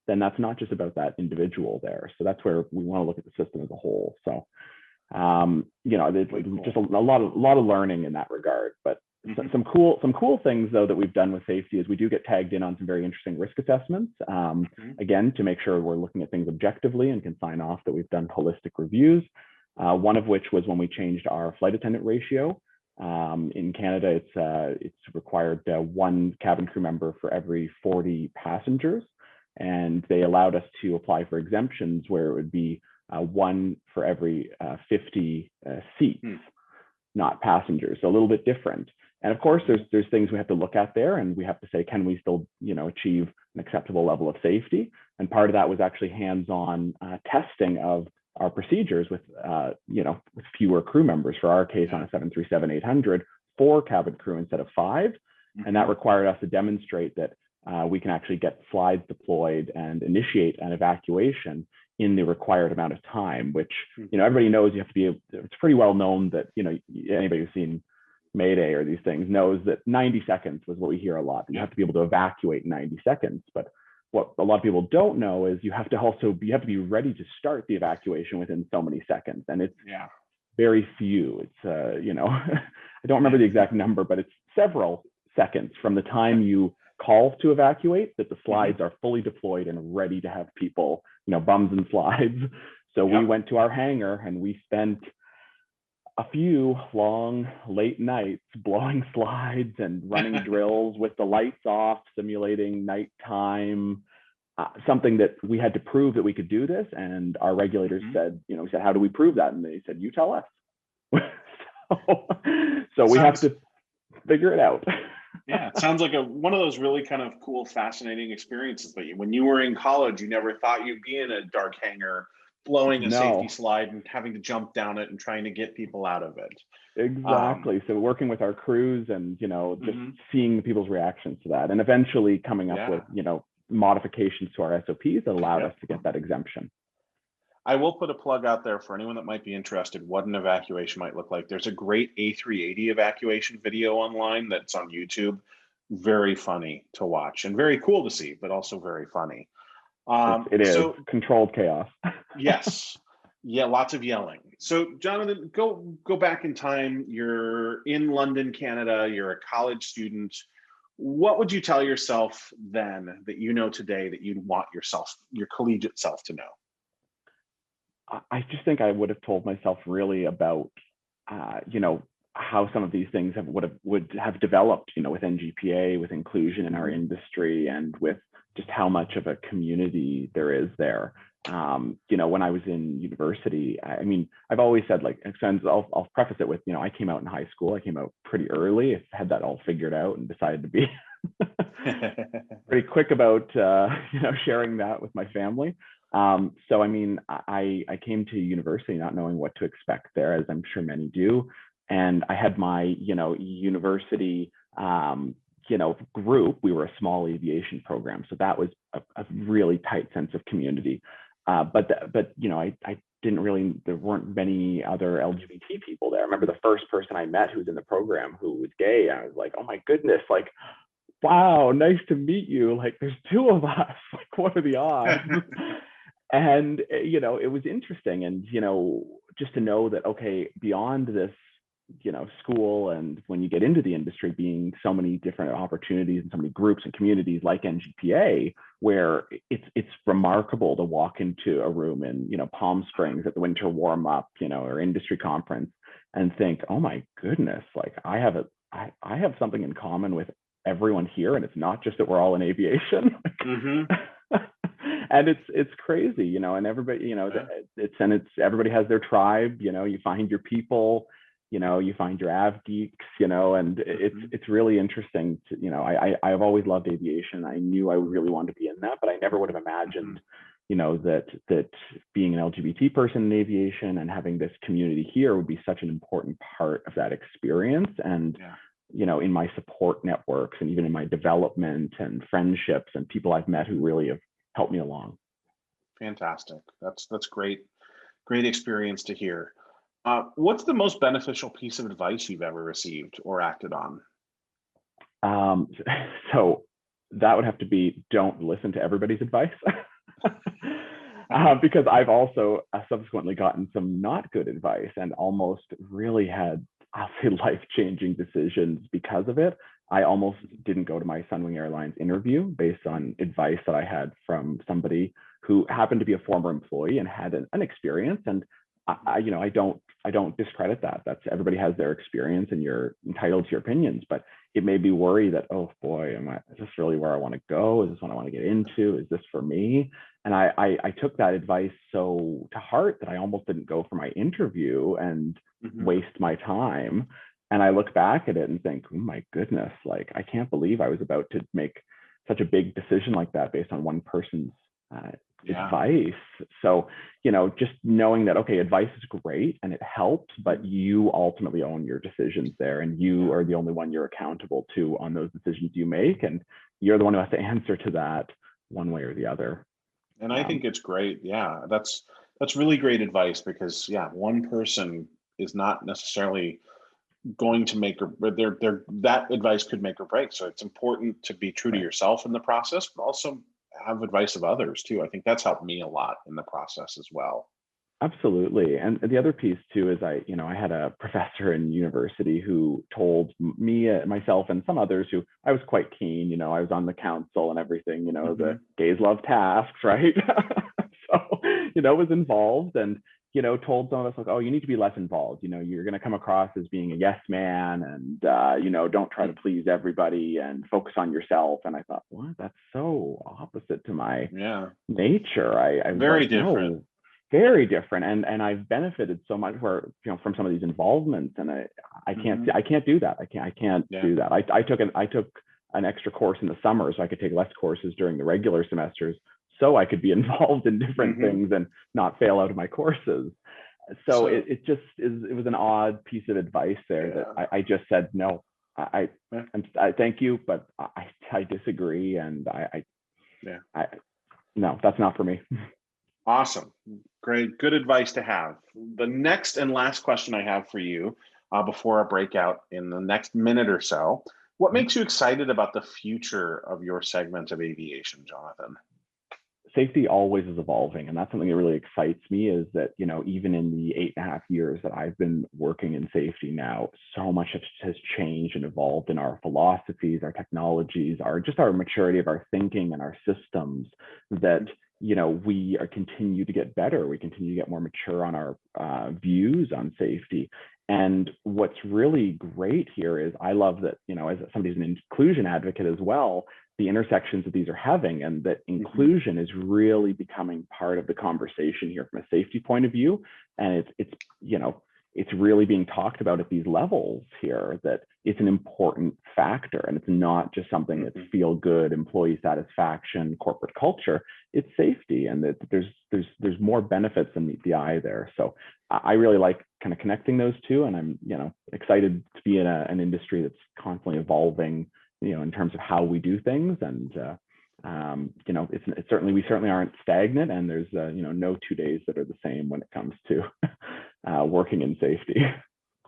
then that's not just about that individual there. So that's where we want to look at the system as a whole. So there's just a lot of learning in that regard. But some cool things though that we've done with safety is we do get tagged in on some very interesting risk assessments, again, to make sure we're looking at things objectively and can sign off that we've done holistic reviews. One of which was when we changed our flight attendant ratio. In Canada, it's required one cabin crew member for every 40 passengers, and they allowed us to apply for exemptions where it would be one for every 50 seats, not passengers. So a little bit different. And of course, there's things we have to look at there, and we have to say, can we still achieve an acceptable level of safety? And part of that was actually hands-on testing of our procedures with with fewer crew members. For our case, on a 737-800, 4 cabin crew instead of 5, and that required us to demonstrate that we can actually get slides deployed and initiate an evacuation in the required amount of time. Which everybody knows you have to be. It's pretty well known that anybody who's seen Mayday or these things knows that 90 seconds was what we hear a lot. You have to be able to evacuate in 90 seconds, but what a lot of people don't know is you have to be ready to start the evacuation within so many seconds, and it's very few. It's I don't remember the exact number, but it's several seconds from the time you call to evacuate that the slides are fully deployed and ready to have people, bums and slides. So we went to our hangar and we spent a few long late nights blowing slides and running drills with the lights off, simulating nighttime, something that we had to prove that we could do this. And our regulators said, we said, how do we prove that? And they said, you tell us. so we have to figure it out. Yeah, it sounds like one of those really kind of cool, fascinating experiences. But when you were in college, you never thought you'd be in a dark hangar blowing a safety slide and having to jump down it and trying to get people out of it. Exactly. So working with our crews and, just seeing people's reactions to that, and eventually coming up with, modifications to our SOPs that allowed us to get that exemption. I will put a plug out there for anyone that might be interested what an evacuation might look like. There's a great A380 evacuation video online that's on YouTube. Very funny to watch and very cool to see, but also very funny. It is controlled chaos. Yes. Yeah, lots of yelling. So Johnathan, go back in time. You're in London, Canada. You're a college student. What would you tell yourself then that you know today that you'd want your collegiate self to know? I just think I would have told myself really about, you know, how some of these things would have developed, you know, with NGPA, with inclusion in our industry, and with just how much of a community there is there. You know, when I was in university, I mean, I've always said, like, I'll preface it with, you know, I came out in high school. I came out pretty early. I had that all figured out and decided to be pretty quick about, you know, sharing that with my family. So, I mean, I came to university not knowing what to expect there, as I'm sure many do. And I had my, you know, university, you know, group. We were a small aviation program, so that was a really tight sense of community. But you know, I didn't really, there weren't many other LGBT people there. I remember the first person I met who was in the program who was gay. I was like, oh my goodness, like, wow, nice to meet you. Like, there's two of us. Like, what are the odds? And you know, it was interesting, and you know, just to know that, okay, beyond this, you know, school, and when you get into the industry, being so many different opportunities and so many groups and communities like NGPA, where it's remarkable to walk into a room in, you know, Palm Springs at the winter warm up, you know, or industry conference, and think, oh my goodness, like I have something in common with everyone here, and it's not just that we're all in aviation. And it's crazy, you know, and everybody, you know, everybody has their tribe, you know, you find your people, you know, you find your av geeks, you know, and it's really interesting to, you know, I've always loved aviation. I knew I really wanted to be in that, but I never would have imagined, you know, that being an LGBT person in aviation and having this community here would be such an important part of that experience. And you know, in my support networks, and even in my development and friendships and people I've met who really have helped me along. Fantastic. That's great experience to hear. What's the most beneficial piece of advice you've ever received or acted on? So that would have to be, don't listen to everybody's advice. Because I've also subsequently gotten some not good advice and almost really had, I'll say, life-changing decisions because of it. I almost didn't go to my Sunwing Airlines interview based on advice that I had from somebody who happened to be a former employee and had an experience. And you know, I don't discredit that. That's, everybody has their experience, and you're entitled to your opinions. But it made me worry that, oh boy, is this really where I want to go? Is this what I want to get into? Is this for me? And I took that advice so to heart that I almost didn't go for my interview and waste my time. And I look back at it and think, oh my goodness, like, I can't believe I was about to make such a big decision like that based on one person's advice. So, you know, just knowing that, okay, advice is great and it helps, but you ultimately own your decisions there, and you are the only one you're accountable to on those decisions you make, and you're the one who has to answer to that one way or the other. And I think it's great. Yeah, that's really great advice, because one person is not necessarily going to make or that advice could make or break. So it's important to be true to yourself in the process, but also have advice of others too. I think that's helped me a lot in the process as well. Absolutely. And the other piece too is I had a professor in university who told me, myself, and some others who I was quite keen, you know, I was on the council and everything, you know, the gays love tasks, right? So, you know, was involved, and, you know, told some of us, like, oh, you need to be less involved. You know, you're going to come across as being a yes man, and, you know, don't try to please everybody and focus on yourself. And I thought, what? That's so opposite to my nature. I very different. No, very different. And I've benefited so much from some of these involvements, and I can't do that. I can't do that. I took an extra course in the summer so I could take less courses during the regular semesters, so I could be involved in different things and not fail out of my courses. So it was an odd piece of advice there that I just said, no, I thank you, but I disagree. And no, that's not for me. Awesome. Great. Good advice to have. The next and last question I have for you before our breakout in the next minute or so, what makes you excited about the future of your segment of aviation, Johnathan? Safety always is evolving, and that's something that really excites me, is that, you know, even in the 8.5 years that I've been working in safety now, so much has changed and evolved in our philosophies, our technologies, our maturity of our thinking and our systems, that, we are continue to get better. We continue to get more mature on our views on safety. And what's really great here is I love that, as somebody who's an inclusion advocate as well, the intersections that these are having, and that inclusion is really becoming part of the conversation here from a safety point of view. And it's really being talked about at these levels here, that it's an important factor, and it's not just something that's feel good, employee satisfaction, corporate culture. It's safety, and that there's more benefits than meet the eye there. So I really like kind of connecting those two, and I'm excited to be in an industry that's constantly evolving, in terms of how we do things. And it's certainly, we certainly aren't stagnant, and there's no 2 days that are the same when it comes to working in safety.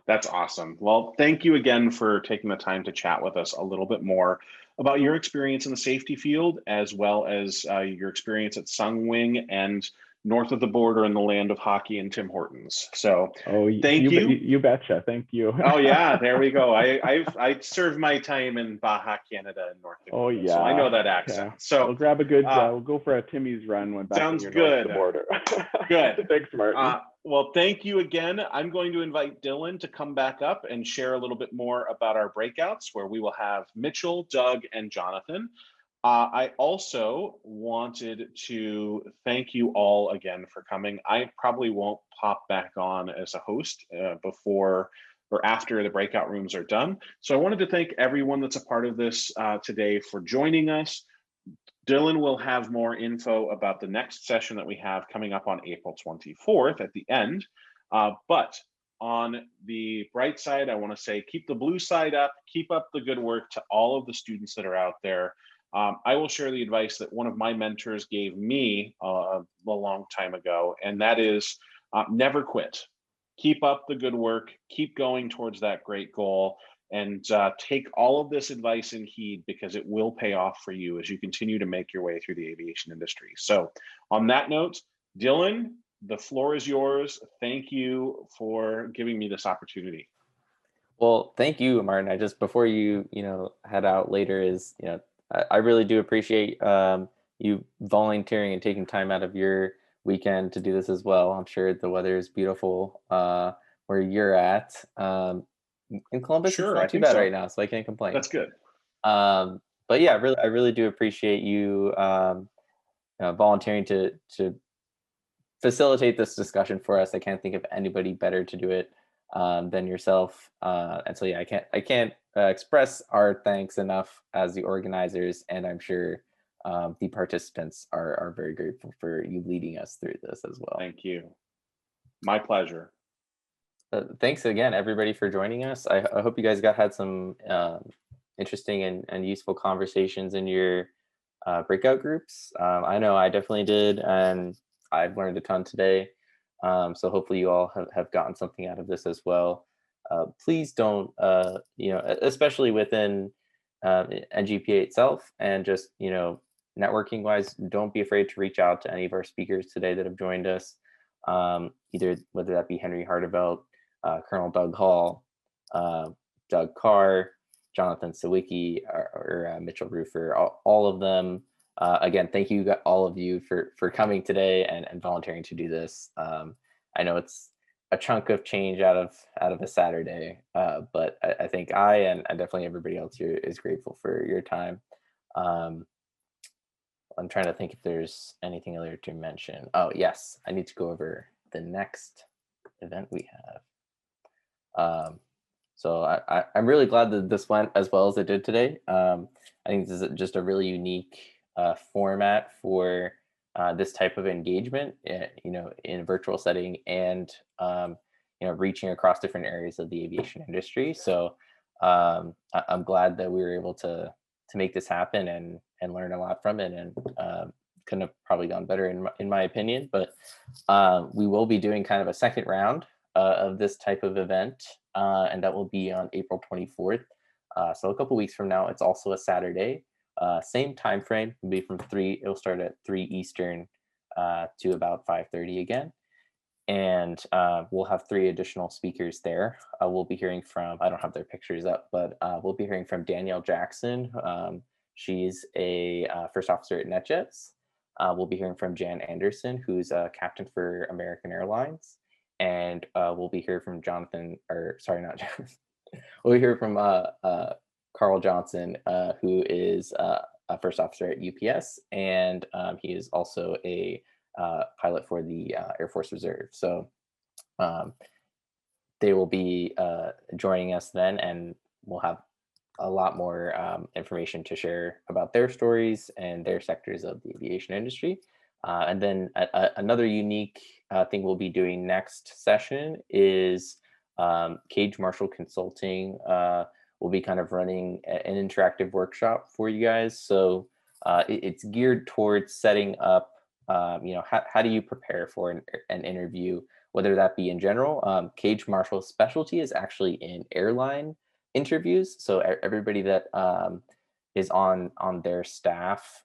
That's awesome. Well, thank you again for taking the time to chat with us a little bit more about your experience in the safety field, as well as your experience at Sunwing and north of the border in the land of hockey and Tim Hortons. So thank you. You betcha. Thank you. Oh yeah, there we go. I served my time in Baja, Canada, and North Dakota. Oh yeah, so I know that accent. Okay. So we'll grab a good. We'll go for a Timmy's run when back sounds when good. North of the border. Good. Thanks, Martin. Well, thank you again. I'm going to invite Dylan to come back up and share a little bit more about our breakouts, where we will have Mitchell, Doug, and Jonathan. I also wanted to thank you all again for coming. I probably won't pop back on as a host before or after the breakout rooms are done. So I wanted to thank everyone that's a part of this today for joining us. Dylan will have more info about the next session that we have coming up on April 24th at the end. But on the bright side, I want to say keep the blue side up, keep up the good work to all of the students that are out there. I will share the advice that one of my mentors gave me a long time ago, and that is never quit. Keep up the good work, keep going towards that great goal, and take all of this advice in heed, because it will pay off for you as you continue to make your way through the aviation industry. So on that note, Dylan, the floor is yours. Thank you for giving me this opportunity. Well, thank you, Martin. I just, before you, head out later, is, I really do appreciate you volunteering and taking time out of your weekend to do this as well. I'm sure the weather is beautiful where you're at. In Columbus, sure, it's not too bad right now, so I can't complain. That's good. But yeah, I really do appreciate you volunteering to facilitate this discussion for us. I can't think of anybody better to do it than yourself. And so yeah, I can't express our thanks enough as the organizers, and I'm sure the participants are very grateful for you leading us through this as well. Thank you. My pleasure. Thanks again, everybody, for joining us. I hope you guys had some interesting and useful conversations in your breakout groups. I know I definitely did, and I've learned a ton today. So hopefully you all have gotten something out of this as well. Please don't, especially within NGPA itself, and just, networking wise, don't be afraid to reach out to any of our speakers today that have joined us, either whether that be Henry Harteveldt, Colonel Doug Hall, Doug Carr, Johnathan Sawicki, or Mitchell Rufer, all of them. Again, thank you, all of you, for coming today and volunteering to do this. I know it's a chunk of change out of a Saturday, but I think I and definitely everybody else here is grateful for your time. I'm trying to think if there's anything other to mention. Oh yes, I need to go over the next event we have. So I'm really glad that this went as well as it did today. I think this is just a really unique format for this type of engagement, in a virtual setting, and reaching across different areas of the aviation industry. So I'm glad that we were able to make this happen and learn a lot from it, and couldn't have probably gone better in my opinion. But we will be doing kind of a second round of this type of event, and that will be on April 24th. So a couple weeks from now. It's also a Saturday. Same time frame, will be from 3. It'll start at 3 Eastern to about 5:30 again, and we'll have 3 additional speakers there. We'll be hearing from, I don't have their pictures up, but we'll be hearing from Danielle Jackson. She's a first officer at NetJets. we'll be hearing from Jan Anderson, who's a captain for American Airlines. And we'll be hearing from Jonathan, or sorry, not Jonathan. We'll hear from Carl Johnson, who is a first officer at UPS, and he is also a pilot for the Air Force Reserve. So they will be joining us then, and we'll have a lot more information to share about their stories and their sectors of the aviation industry. And then another unique thing we'll be doing next session is Cage Marshall Consulting will be kind of running an interactive workshop for you guys. So it's geared towards setting up, how do you prepare for an interview, whether that be in general. Cage Marshall's specialty is actually in airline interviews. So everybody that is on their staff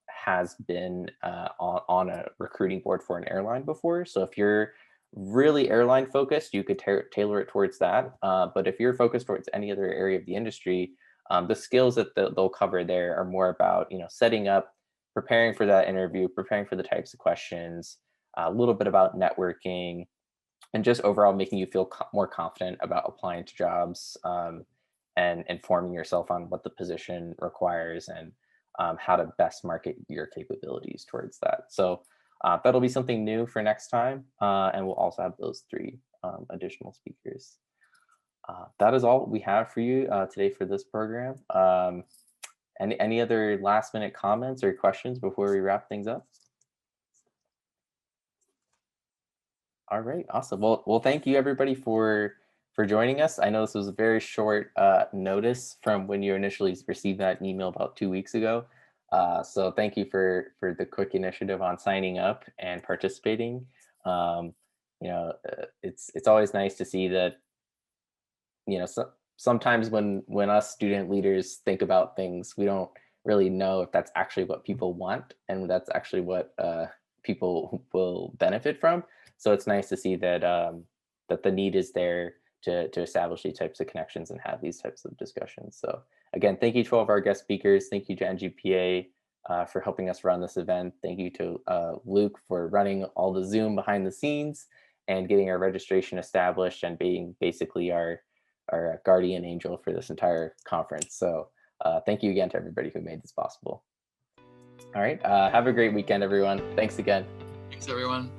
has been on a recruiting board for an airline before. So if you're really airline focused, you could tailor it towards that. But if you're focused towards any other area of the industry, the skills that they'll cover there are more about, setting up, preparing for that interview, preparing for the types of questions, a little bit about networking, and just overall making you feel more confident about applying to jobs, and informing yourself on what the position requires and how to best market your capabilities towards that. So that'll be something new for next time. And we'll also have those 3 additional speakers. That is all we have for you today for this program. Any other last minute comments or questions before we wrap things up? All right, awesome. Well, thank you everybody for joining us. I know this was a very short notice from when you initially received that email about 2 weeks ago. So thank you for the quick initiative on signing up and participating. It's always nice to see that, sometimes when us student leaders think about things, we don't really know if that's actually what people want and that's actually what people will benefit from. So it's nice to see that that the need is there to establish these types of connections and have these types of discussions. So again, thank you to all of our guest speakers. Thank you to NGPA for helping us run this event. Thank you to Luke for running all the Zoom behind the scenes and getting our registration established and being basically our guardian angel for this entire conference. So thank you again to everybody who made this possible. All right, have a great weekend, everyone. Thanks again. Thanks, everyone.